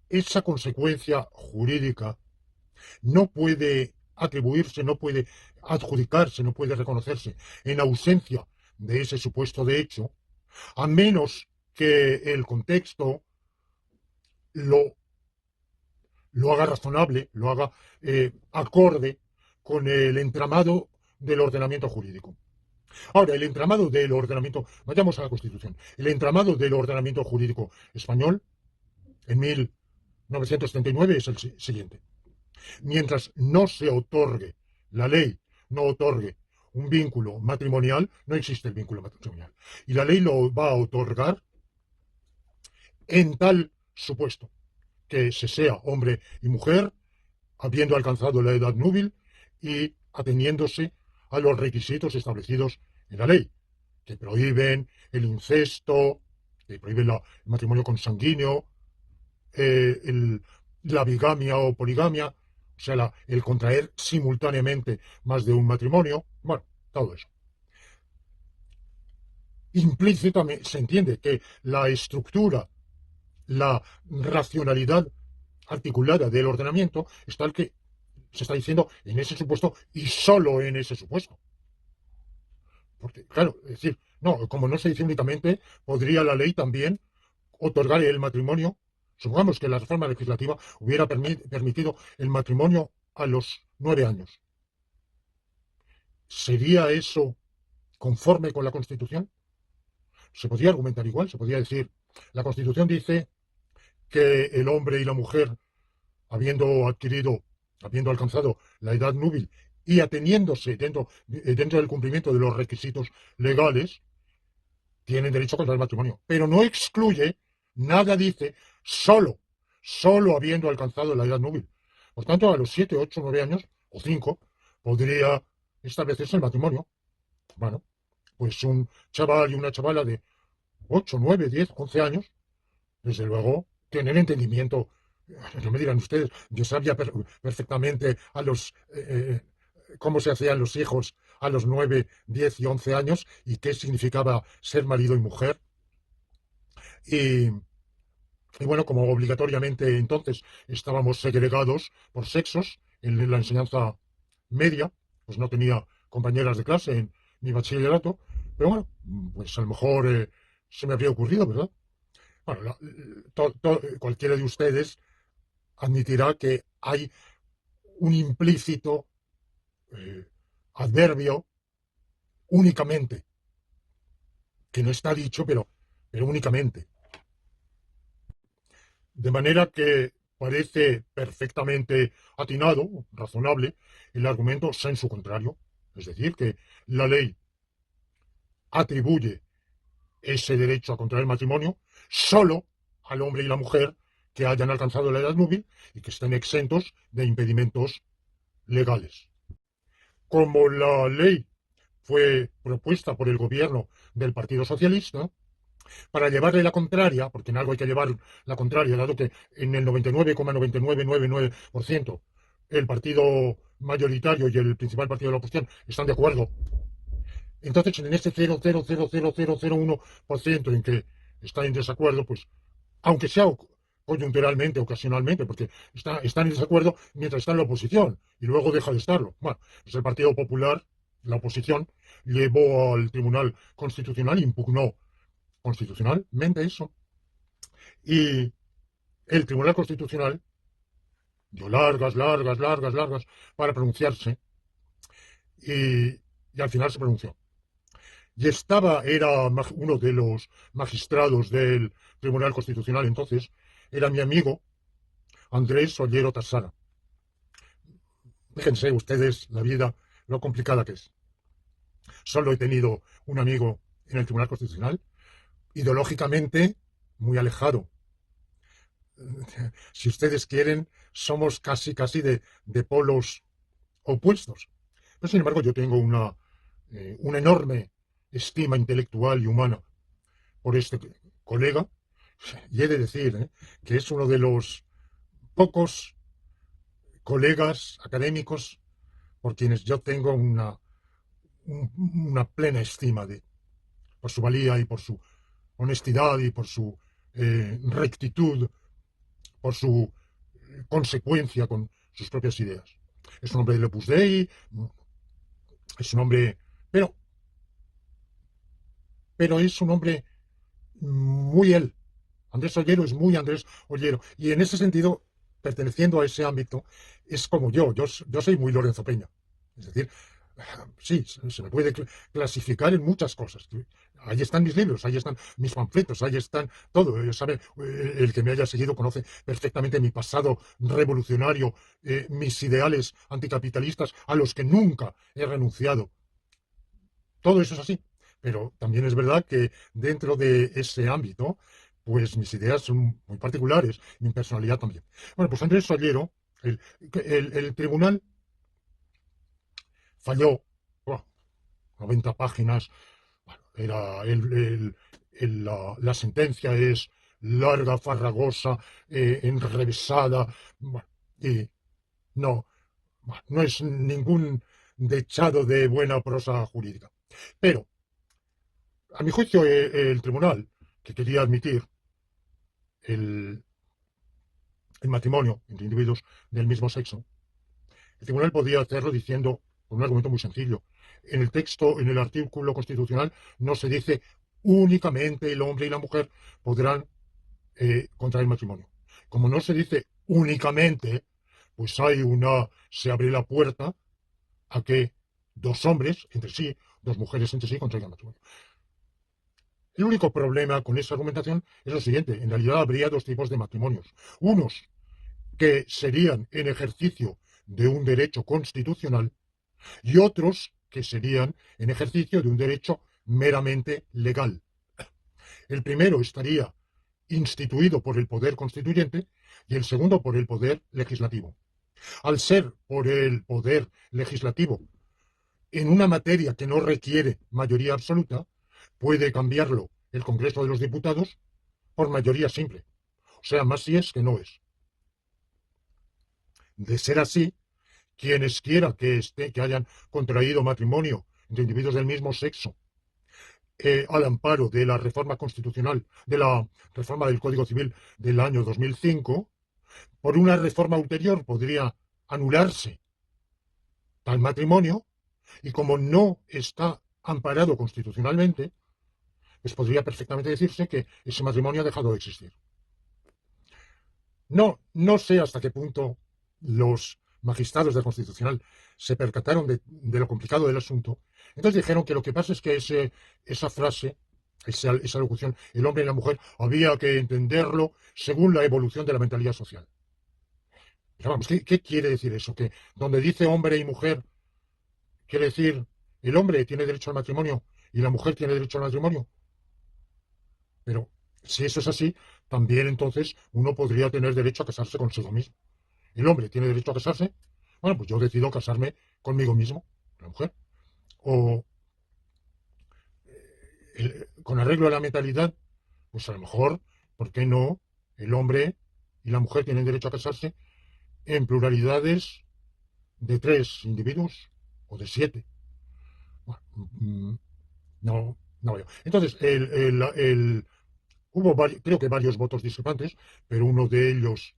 Speaker 1: esa consecuencia jurídica no puede atribuirse, no puede adjudicarse, no puede reconocerse en ausencia de ese supuesto de hecho, a menos que el contexto lo, lo haga razonable, lo haga acorde con el entramado del ordenamiento jurídico. Ahora, el entramado del ordenamiento, vayamos a la Constitución, el entramado del ordenamiento jurídico español en 1979 es el siguiente. Mientras no se otorgue, la ley no otorgue un vínculo matrimonial, no existe el vínculo matrimonial. Y la ley lo va a otorgar en tal supuesto, que se sea hombre y mujer, habiendo alcanzado la edad núbil y ateniéndose a los requisitos establecidos en la ley, que prohíben el incesto, que prohíben el matrimonio consanguíneo, la bigamia o poligamia, o sea, el contraer simultáneamente más de un matrimonio, bueno, todo eso. Implícitamente se entiende que la estructura, la racionalidad articulada del ordenamiento es tal que se está diciendo en ese supuesto y solo en ese supuesto. Porque, claro, es decir, no, como no se dice únicamente, podría la ley también otorgar el matrimonio. Supongamos que la reforma legislativa hubiera permitido el matrimonio a los 9 años. ¿Sería eso conforme con la Constitución? Se podría argumentar igual, se podría decir, la Constitución dice que el hombre y la mujer, habiendo alcanzado la edad núbil y ateniéndose dentro del cumplimiento de los requisitos legales, tienen derecho a contraer matrimonio. Pero no excluye, nada dice, solo habiendo alcanzado la edad núbil. Por tanto, a los 7, 8, 9 años, o 5, podría establecerse el matrimonio. Bueno, pues un chaval y una chavala de 8, 9, 10, 11 años, desde luego, tienen entendimiento. No me dirán ustedes, yo sabía perfectamente a los cómo se hacían los hijos a los 9, 10 y 11 años y qué significaba ser marido y mujer. Y, y bueno, como obligatoriamente entonces estábamos segregados por sexos en la enseñanza media, pues no tenía compañeras de clase en mi bachillerato, pero bueno, pues a lo mejor se me habría ocurrido, ¿verdad? Bueno, cualquiera de ustedes admitirá que hay un implícito adverbio únicamente, que no está dicho, pero únicamente. De manera que parece perfectamente atinado, razonable, el argumento sensu contrario, es decir, que la ley atribuye ese derecho a contraer matrimonio solo al hombre y la mujer que hayan alcanzado la edad núbil y que estén exentos de impedimentos legales. Como la ley fue propuesta por el gobierno del Partido Socialista, para llevarle la contraria, porque en algo hay que llevar la contraria, dado que en el 99,9999% el partido mayoritario y el principal partido de la oposición están de acuerdo. Entonces, en ese 0,0000001% en que están en desacuerdo, pues, aunque sea coyunturalmente, ocasionalmente, porque están en desacuerdo mientras está en la oposición y luego deja de estarlo. Bueno, pues el Partido Popular, la oposición, llevó al Tribunal Constitucional, impugnó constitucionalmente eso, y el Tribunal Constitucional dio largas para pronunciarse y al final se pronunció. Y era uno de los magistrados del Tribunal Constitucional entonces, era mi amigo Andrés Ollero Tassara. Fíjense ustedes la vida, lo complicada que es. Solo he tenido un amigo en el Tribunal Constitucional, ideológicamente muy alejado. Si ustedes quieren, somos casi de polos opuestos. Pero, sin embargo, yo tengo una enorme estima intelectual y humana por este colega, y he de decir que es uno de los pocos colegas académicos por quienes yo tengo una plena estima por su valía y por su honestidad y por su rectitud, por su consecuencia con sus propias ideas. Es un hombre del Opus Dei, es un hombre, pero es un hombre muy él. Andrés Ollero es muy Andrés Ollero. Y en ese sentido, perteneciendo a ese ámbito, es como yo soy muy Lorenzo Peña. Es decir, sí, se me puede clasificar en muchas cosas. Ahí están mis libros, ahí están mis panfletos, ahí están todo. ¿Sabe? El que me haya seguido conoce perfectamente mi pasado revolucionario, mis ideales anticapitalistas a los que nunca he renunciado. Todo eso es así. Pero también es verdad que dentro de ese ámbito, pues mis ideas son muy particulares, mi personalidad también. Bueno, pues Andrés Ollero, el tribunal falló, 90 páginas, bueno, era la sentencia es larga, farragosa, enrevesada, bueno, y no, no es ningún dechado de buena prosa jurídica. Pero, a mi juicio, el tribunal, que quería admitir el matrimonio entre individuos del mismo sexo, el tribunal podía hacerlo diciendo, con un argumento muy sencillo, en el texto, en el artículo constitucional, no se dice únicamente el hombre y la mujer podrán contraer matrimonio. Como no se dice únicamente, pues se abre la puerta a que dos hombres entre sí, dos mujeres entre sí contraigan matrimonio. El único problema con esa argumentación es lo siguiente: en realidad habría dos tipos de matrimonios. Unos que serían en ejercicio de un derecho constitucional y otros que serían en ejercicio de un derecho meramente legal. El primero estaría instituido por el poder constituyente y el segundo por el poder legislativo. Al ser por el poder legislativo en una materia que no requiere mayoría absoluta, puede cambiarlo el Congreso de los Diputados por mayoría simple. O sea, más si es que no es. De ser así, quienes quiera que hayan contraído matrimonio entre individuos del mismo sexo, al amparo de la reforma constitucional, de la reforma del Código Civil del año 2005, por una reforma ulterior podría anularse tal matrimonio, y como no está amparado constitucionalmente, pues podría perfectamente decirse que ese matrimonio ha dejado de existir. No sé hasta qué punto los magistrados del Constitucional se percataron de lo complicado del asunto. Entonces dijeron que lo que pasa es que esa frase, esa locución, el hombre y la mujer, había que entenderlo según la evolución de la mentalidad social. Pero vamos, ¿qué quiere decir eso? Que donde dice hombre y mujer, quiere decir el hombre tiene derecho al matrimonio y la mujer tiene derecho al matrimonio. Pero si eso es así, también entonces uno podría tener derecho a casarse consigo mismo. El hombre tiene derecho a casarse, bueno, pues yo decido casarme conmigo mismo, la mujer. O con arreglo a la mentalidad, pues a lo mejor, ¿por qué no? El hombre y la mujer tienen derecho a casarse en pluralidades de 3 individuos o de 7. Bueno, no veo. Entonces, hubo creo que varios votos discrepantes, pero uno de ellos,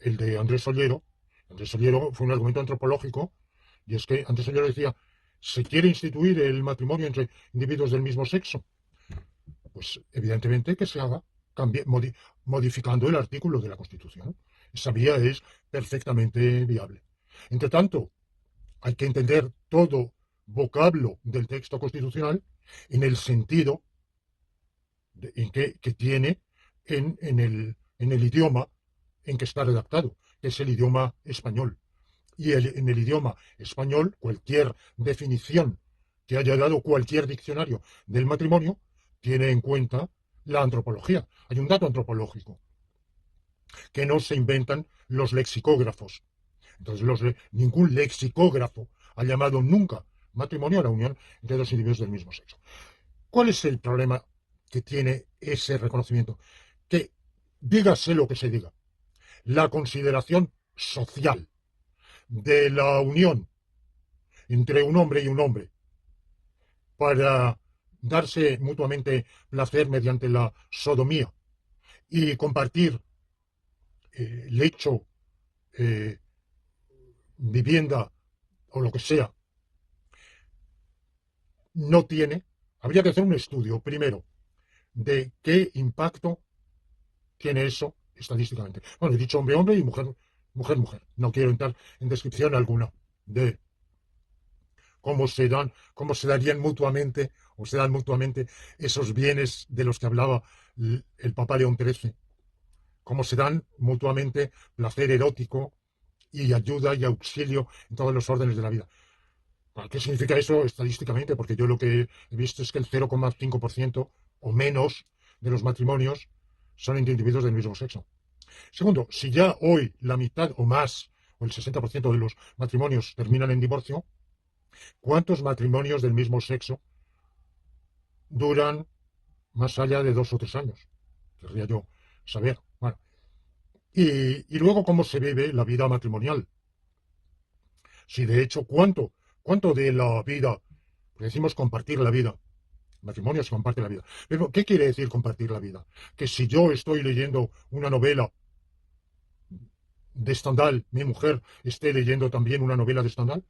Speaker 1: el de Andrés Ollero. Andrés Ollero fue un argumento antropológico, y es que Andrés Ollero decía: ¿se quiere instituir el matrimonio entre individuos del mismo sexo? Pues evidentemente que se haga modificando el artículo de la Constitución. Esa vía es perfectamente viable. Entre tanto, hay que entender todo vocablo del texto constitucional en el sentido que tiene en el idioma en que está redactado, que es el idioma español. Y en el idioma español, cualquier definición que haya dado cualquier diccionario del matrimonio tiene en cuenta la antropología. Hay un dato antropológico que no se inventan los lexicógrafos. Entonces, ningún lexicógrafo ha llamado nunca matrimonio a la unión entre dos individuos del mismo sexo. ¿Cuál es el problema que tiene ese reconocimiento? Que, dígase lo que se diga, la consideración social de la unión entre un hombre y un hombre para darse mutuamente placer mediante la sodomía y compartir lecho, eh, vivienda o lo que sea, no tiene, habría que hacer un estudio primero de qué impacto tiene eso estadísticamente. Bueno, he dicho hombre, hombre y mujer, mujer, mujer. No quiero entrar en descripción alguna de cómo se darían mutuamente o se dan mutuamente esos bienes de los que hablaba el Papa León XIII, cómo se dan mutuamente placer erótico y ayuda y auxilio en todos los órdenes de la vida. ¿Qué significa eso estadísticamente? Porque yo lo que he visto es que el 0,5% o menos de los matrimonios son entre individuos del mismo sexo. Segundo, si ya hoy la mitad o más, o el 60% de los matrimonios terminan en divorcio, ¿cuántos matrimonios del mismo sexo duran más allá de 2 o 3 años? Querría yo saber. Bueno, y luego, ¿cómo se vive la vida matrimonial? Si de hecho, ¿cuánto de la vida, decimos compartir la vida, matrimonio se comparte la vida, pero ¿qué quiere decir compartir la vida? Que si yo estoy leyendo una novela de Stendhal, mi mujer esté leyendo también una novela de Stendhal.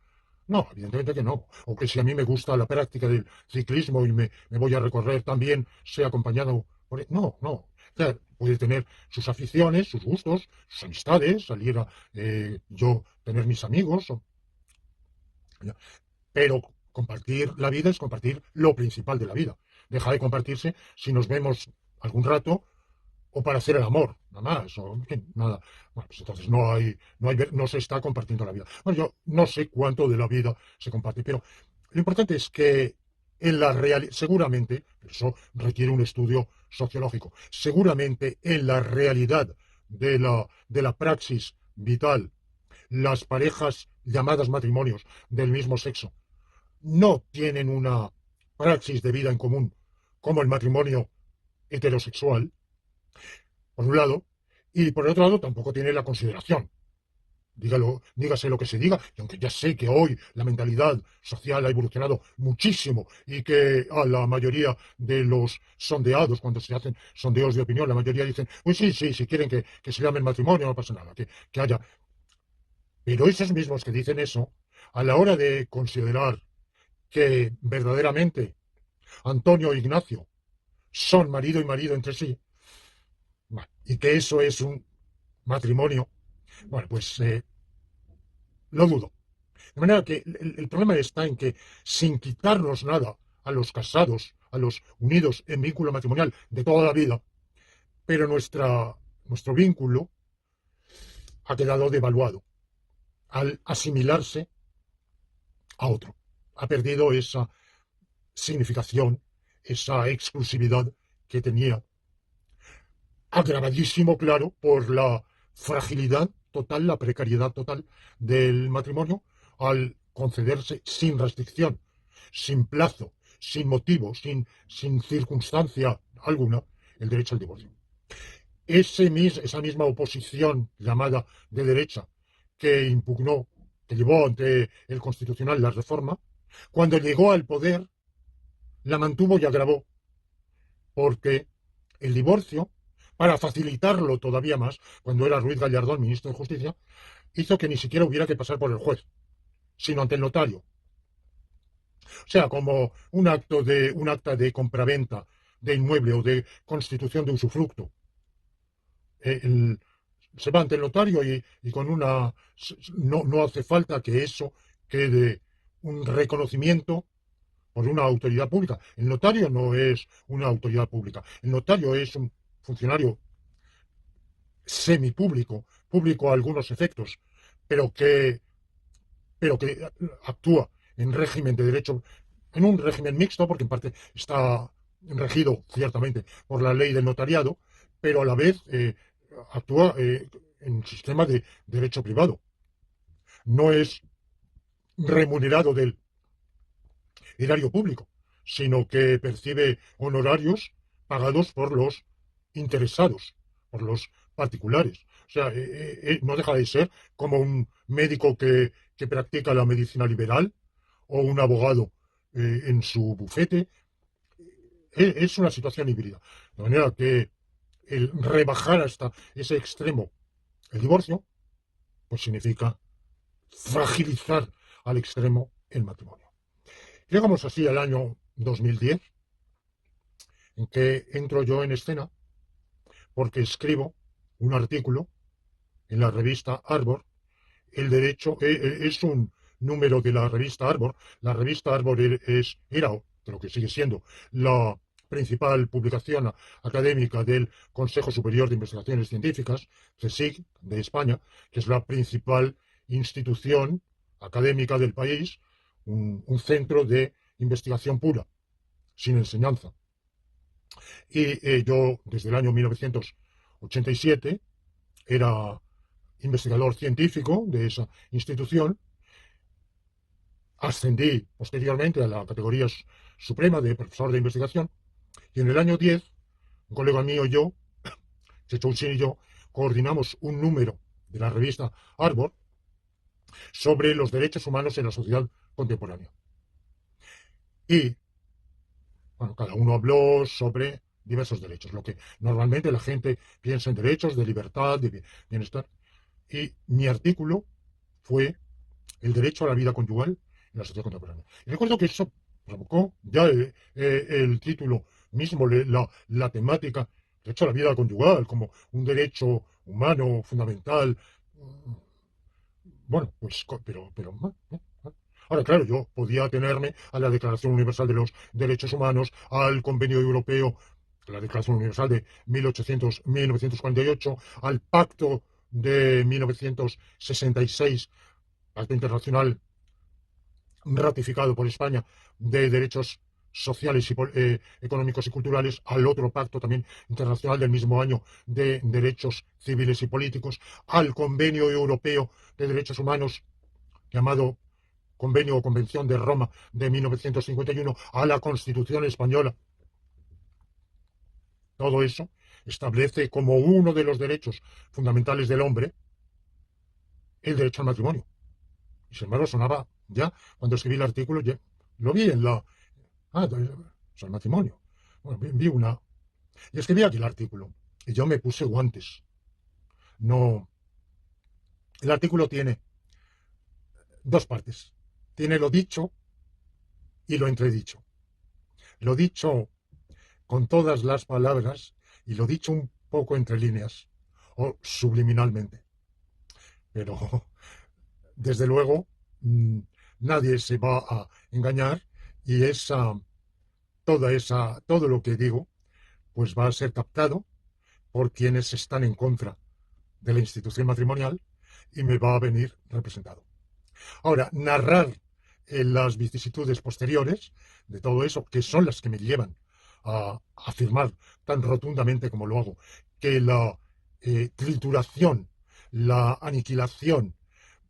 Speaker 1: No, evidentemente que no. O que si a mí me gusta la práctica del ciclismo y me voy a recorrer también, sea acompañado por... No, no. O sea, puede tener sus aficiones, sus gustos, sus amistades, salir a yo tener mis amigos. Pero compartir la vida es compartir lo principal de la vida. Deja de compartirse si nos vemos algún rato o para hacer el amor, nada más, o en fin, nada. Bueno, pues entonces no se está compartiendo la vida. Bueno, yo no sé cuánto de la vida se comparte, pero lo importante es que en la realidad, seguramente, eso requiere un estudio sociológico, seguramente en la realidad de la praxis vital, las parejas llamadas matrimonios del mismo sexo no tienen una praxis de vida en común como el matrimonio heterosexual, por un lado, y por el otro lado tampoco tiene la consideración. Dígase lo que se diga, y aunque ya sé que hoy la mentalidad social ha evolucionado muchísimo y que a la mayoría de los sondeados, cuando se hacen sondeos de opinión, la mayoría dicen, pues sí, sí, si quieren que se llamen matrimonio, no pasa nada, que haya. Pero esos mismos que dicen eso, a la hora de considerar que verdaderamente Antonio e Ignacio son marido y marido entre sí, bueno, y que eso es un matrimonio, bueno, pues lo dudo. De manera que el problema está en que, sin quitarnos nada a los casados, a los unidos en vínculo matrimonial de toda la vida, pero nuestro vínculo ha quedado devaluado al asimilarse a otro. Ha perdido esa significación, esa exclusividad que tenía, agravadísimo, claro, por la fragilidad total, la precariedad total del matrimonio, al concederse sin restricción, sin plazo, sin motivo, sin circunstancia alguna, el derecho al divorcio. Esa misma oposición llamada de derecha que impugnó, que llevó ante el Constitucional la reforma, cuando llegó al poder, la mantuvo y agravó, porque el divorcio, para facilitarlo todavía más, cuando era Ruiz Gallardón ministro de Justicia, hizo que ni siquiera hubiera que pasar por el juez, sino ante el notario. O sea, como un acta de compraventa de inmueble o de constitución de usufructo. Se va ante el notario y con no hace falta que eso quede un reconocimiento por una autoridad pública. El notario no es una autoridad pública. El notario es un funcionario semipúblico, público a algunos efectos, pero que actúa en régimen de derecho en un régimen mixto, porque en parte está regido ciertamente por la ley del notariado, pero a la vez actúa en un sistema de derecho privado. No es remunerado del erario público, sino que percibe honorarios pagados por los interesados, por los particulares. O sea, no deja de ser como un médico que practica la medicina liberal o un abogado en su bufete. Es una situación híbrida. De manera que el rebajar hasta ese extremo el divorcio, pues significa fragilizar al extremo el matrimonio. Llegamos así al año 2010, en que entro yo en escena porque escribo un artículo en la revista Arbor. El derecho es un número de la revista Arbor. La revista Arbor era, creo que sigue siendo, la principal publicación académica del Consejo Superior de Investigaciones Científicas, CSIC, de España, que es la principal institución académica del país, un centro de investigación pura, sin enseñanza. Y yo, desde el año 1987, era investigador científico de esa institución. Ascendí posteriormente a la categoría suprema de profesor de investigación. Y en el año 10, un colega mío y yo, Checho Uchin y yo, coordinamos un número de la revista Arbor sobre los derechos humanos en la sociedad contemporánea. Y, bueno, cada uno habló sobre diversos derechos, lo que normalmente la gente piensa en derechos de libertad, de bienestar. Y mi artículo fue el derecho a la vida conyugal en la sociedad contemporánea. Y recuerdo que eso provocó ya el título mismo, la temática, derecho a la vida conyugal como un derecho humano fundamental. Bueno, pues, pero ahora, claro, yo podía atenerme a la Declaración Universal de los Derechos Humanos, al Convenio Europeo, la Declaración Universal de 1948, al Pacto de 1966, Pacto Internacional ratificado por España de derechos sociales y económicos y culturales, al otro pacto también internacional del mismo año de derechos civiles y políticos, al Convenio Europeo de Derechos Humanos, llamado Convenio o Convención de Roma de 1951, a la Constitución Española. Todo eso establece como uno de los derechos fundamentales del hombre el derecho al matrimonio. Y sin embargo sonaba ya, cuando escribí el artículo, ya, lo vi en la... Ah, es el matrimonio. Bueno, vi una... Y escribí aquí el artículo. Y yo me puse guantes. No... El artículo tiene dos partes. Tiene lo dicho y lo entredicho. Lo dicho con todas las palabras y lo dicho un poco entre líneas o subliminalmente. Pero, desde luego, nadie se va a engañar y todo lo que digo, pues va a ser captado por quienes están en contra de la institución matrimonial y me va a venir representado. Ahora, narrar las vicisitudes posteriores de todo eso, que son las que me llevan a afirmar tan rotundamente como lo hago, que la trituración, la aniquilación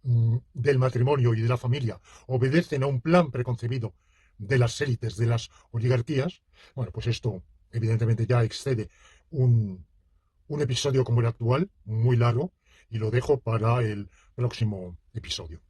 Speaker 1: del matrimonio y de la familia obedecen a un plan preconcebido de las élites, de las oligarquías, bueno, pues esto evidentemente ya excede un episodio como el actual, muy largo, y lo dejo para el próximo episodio.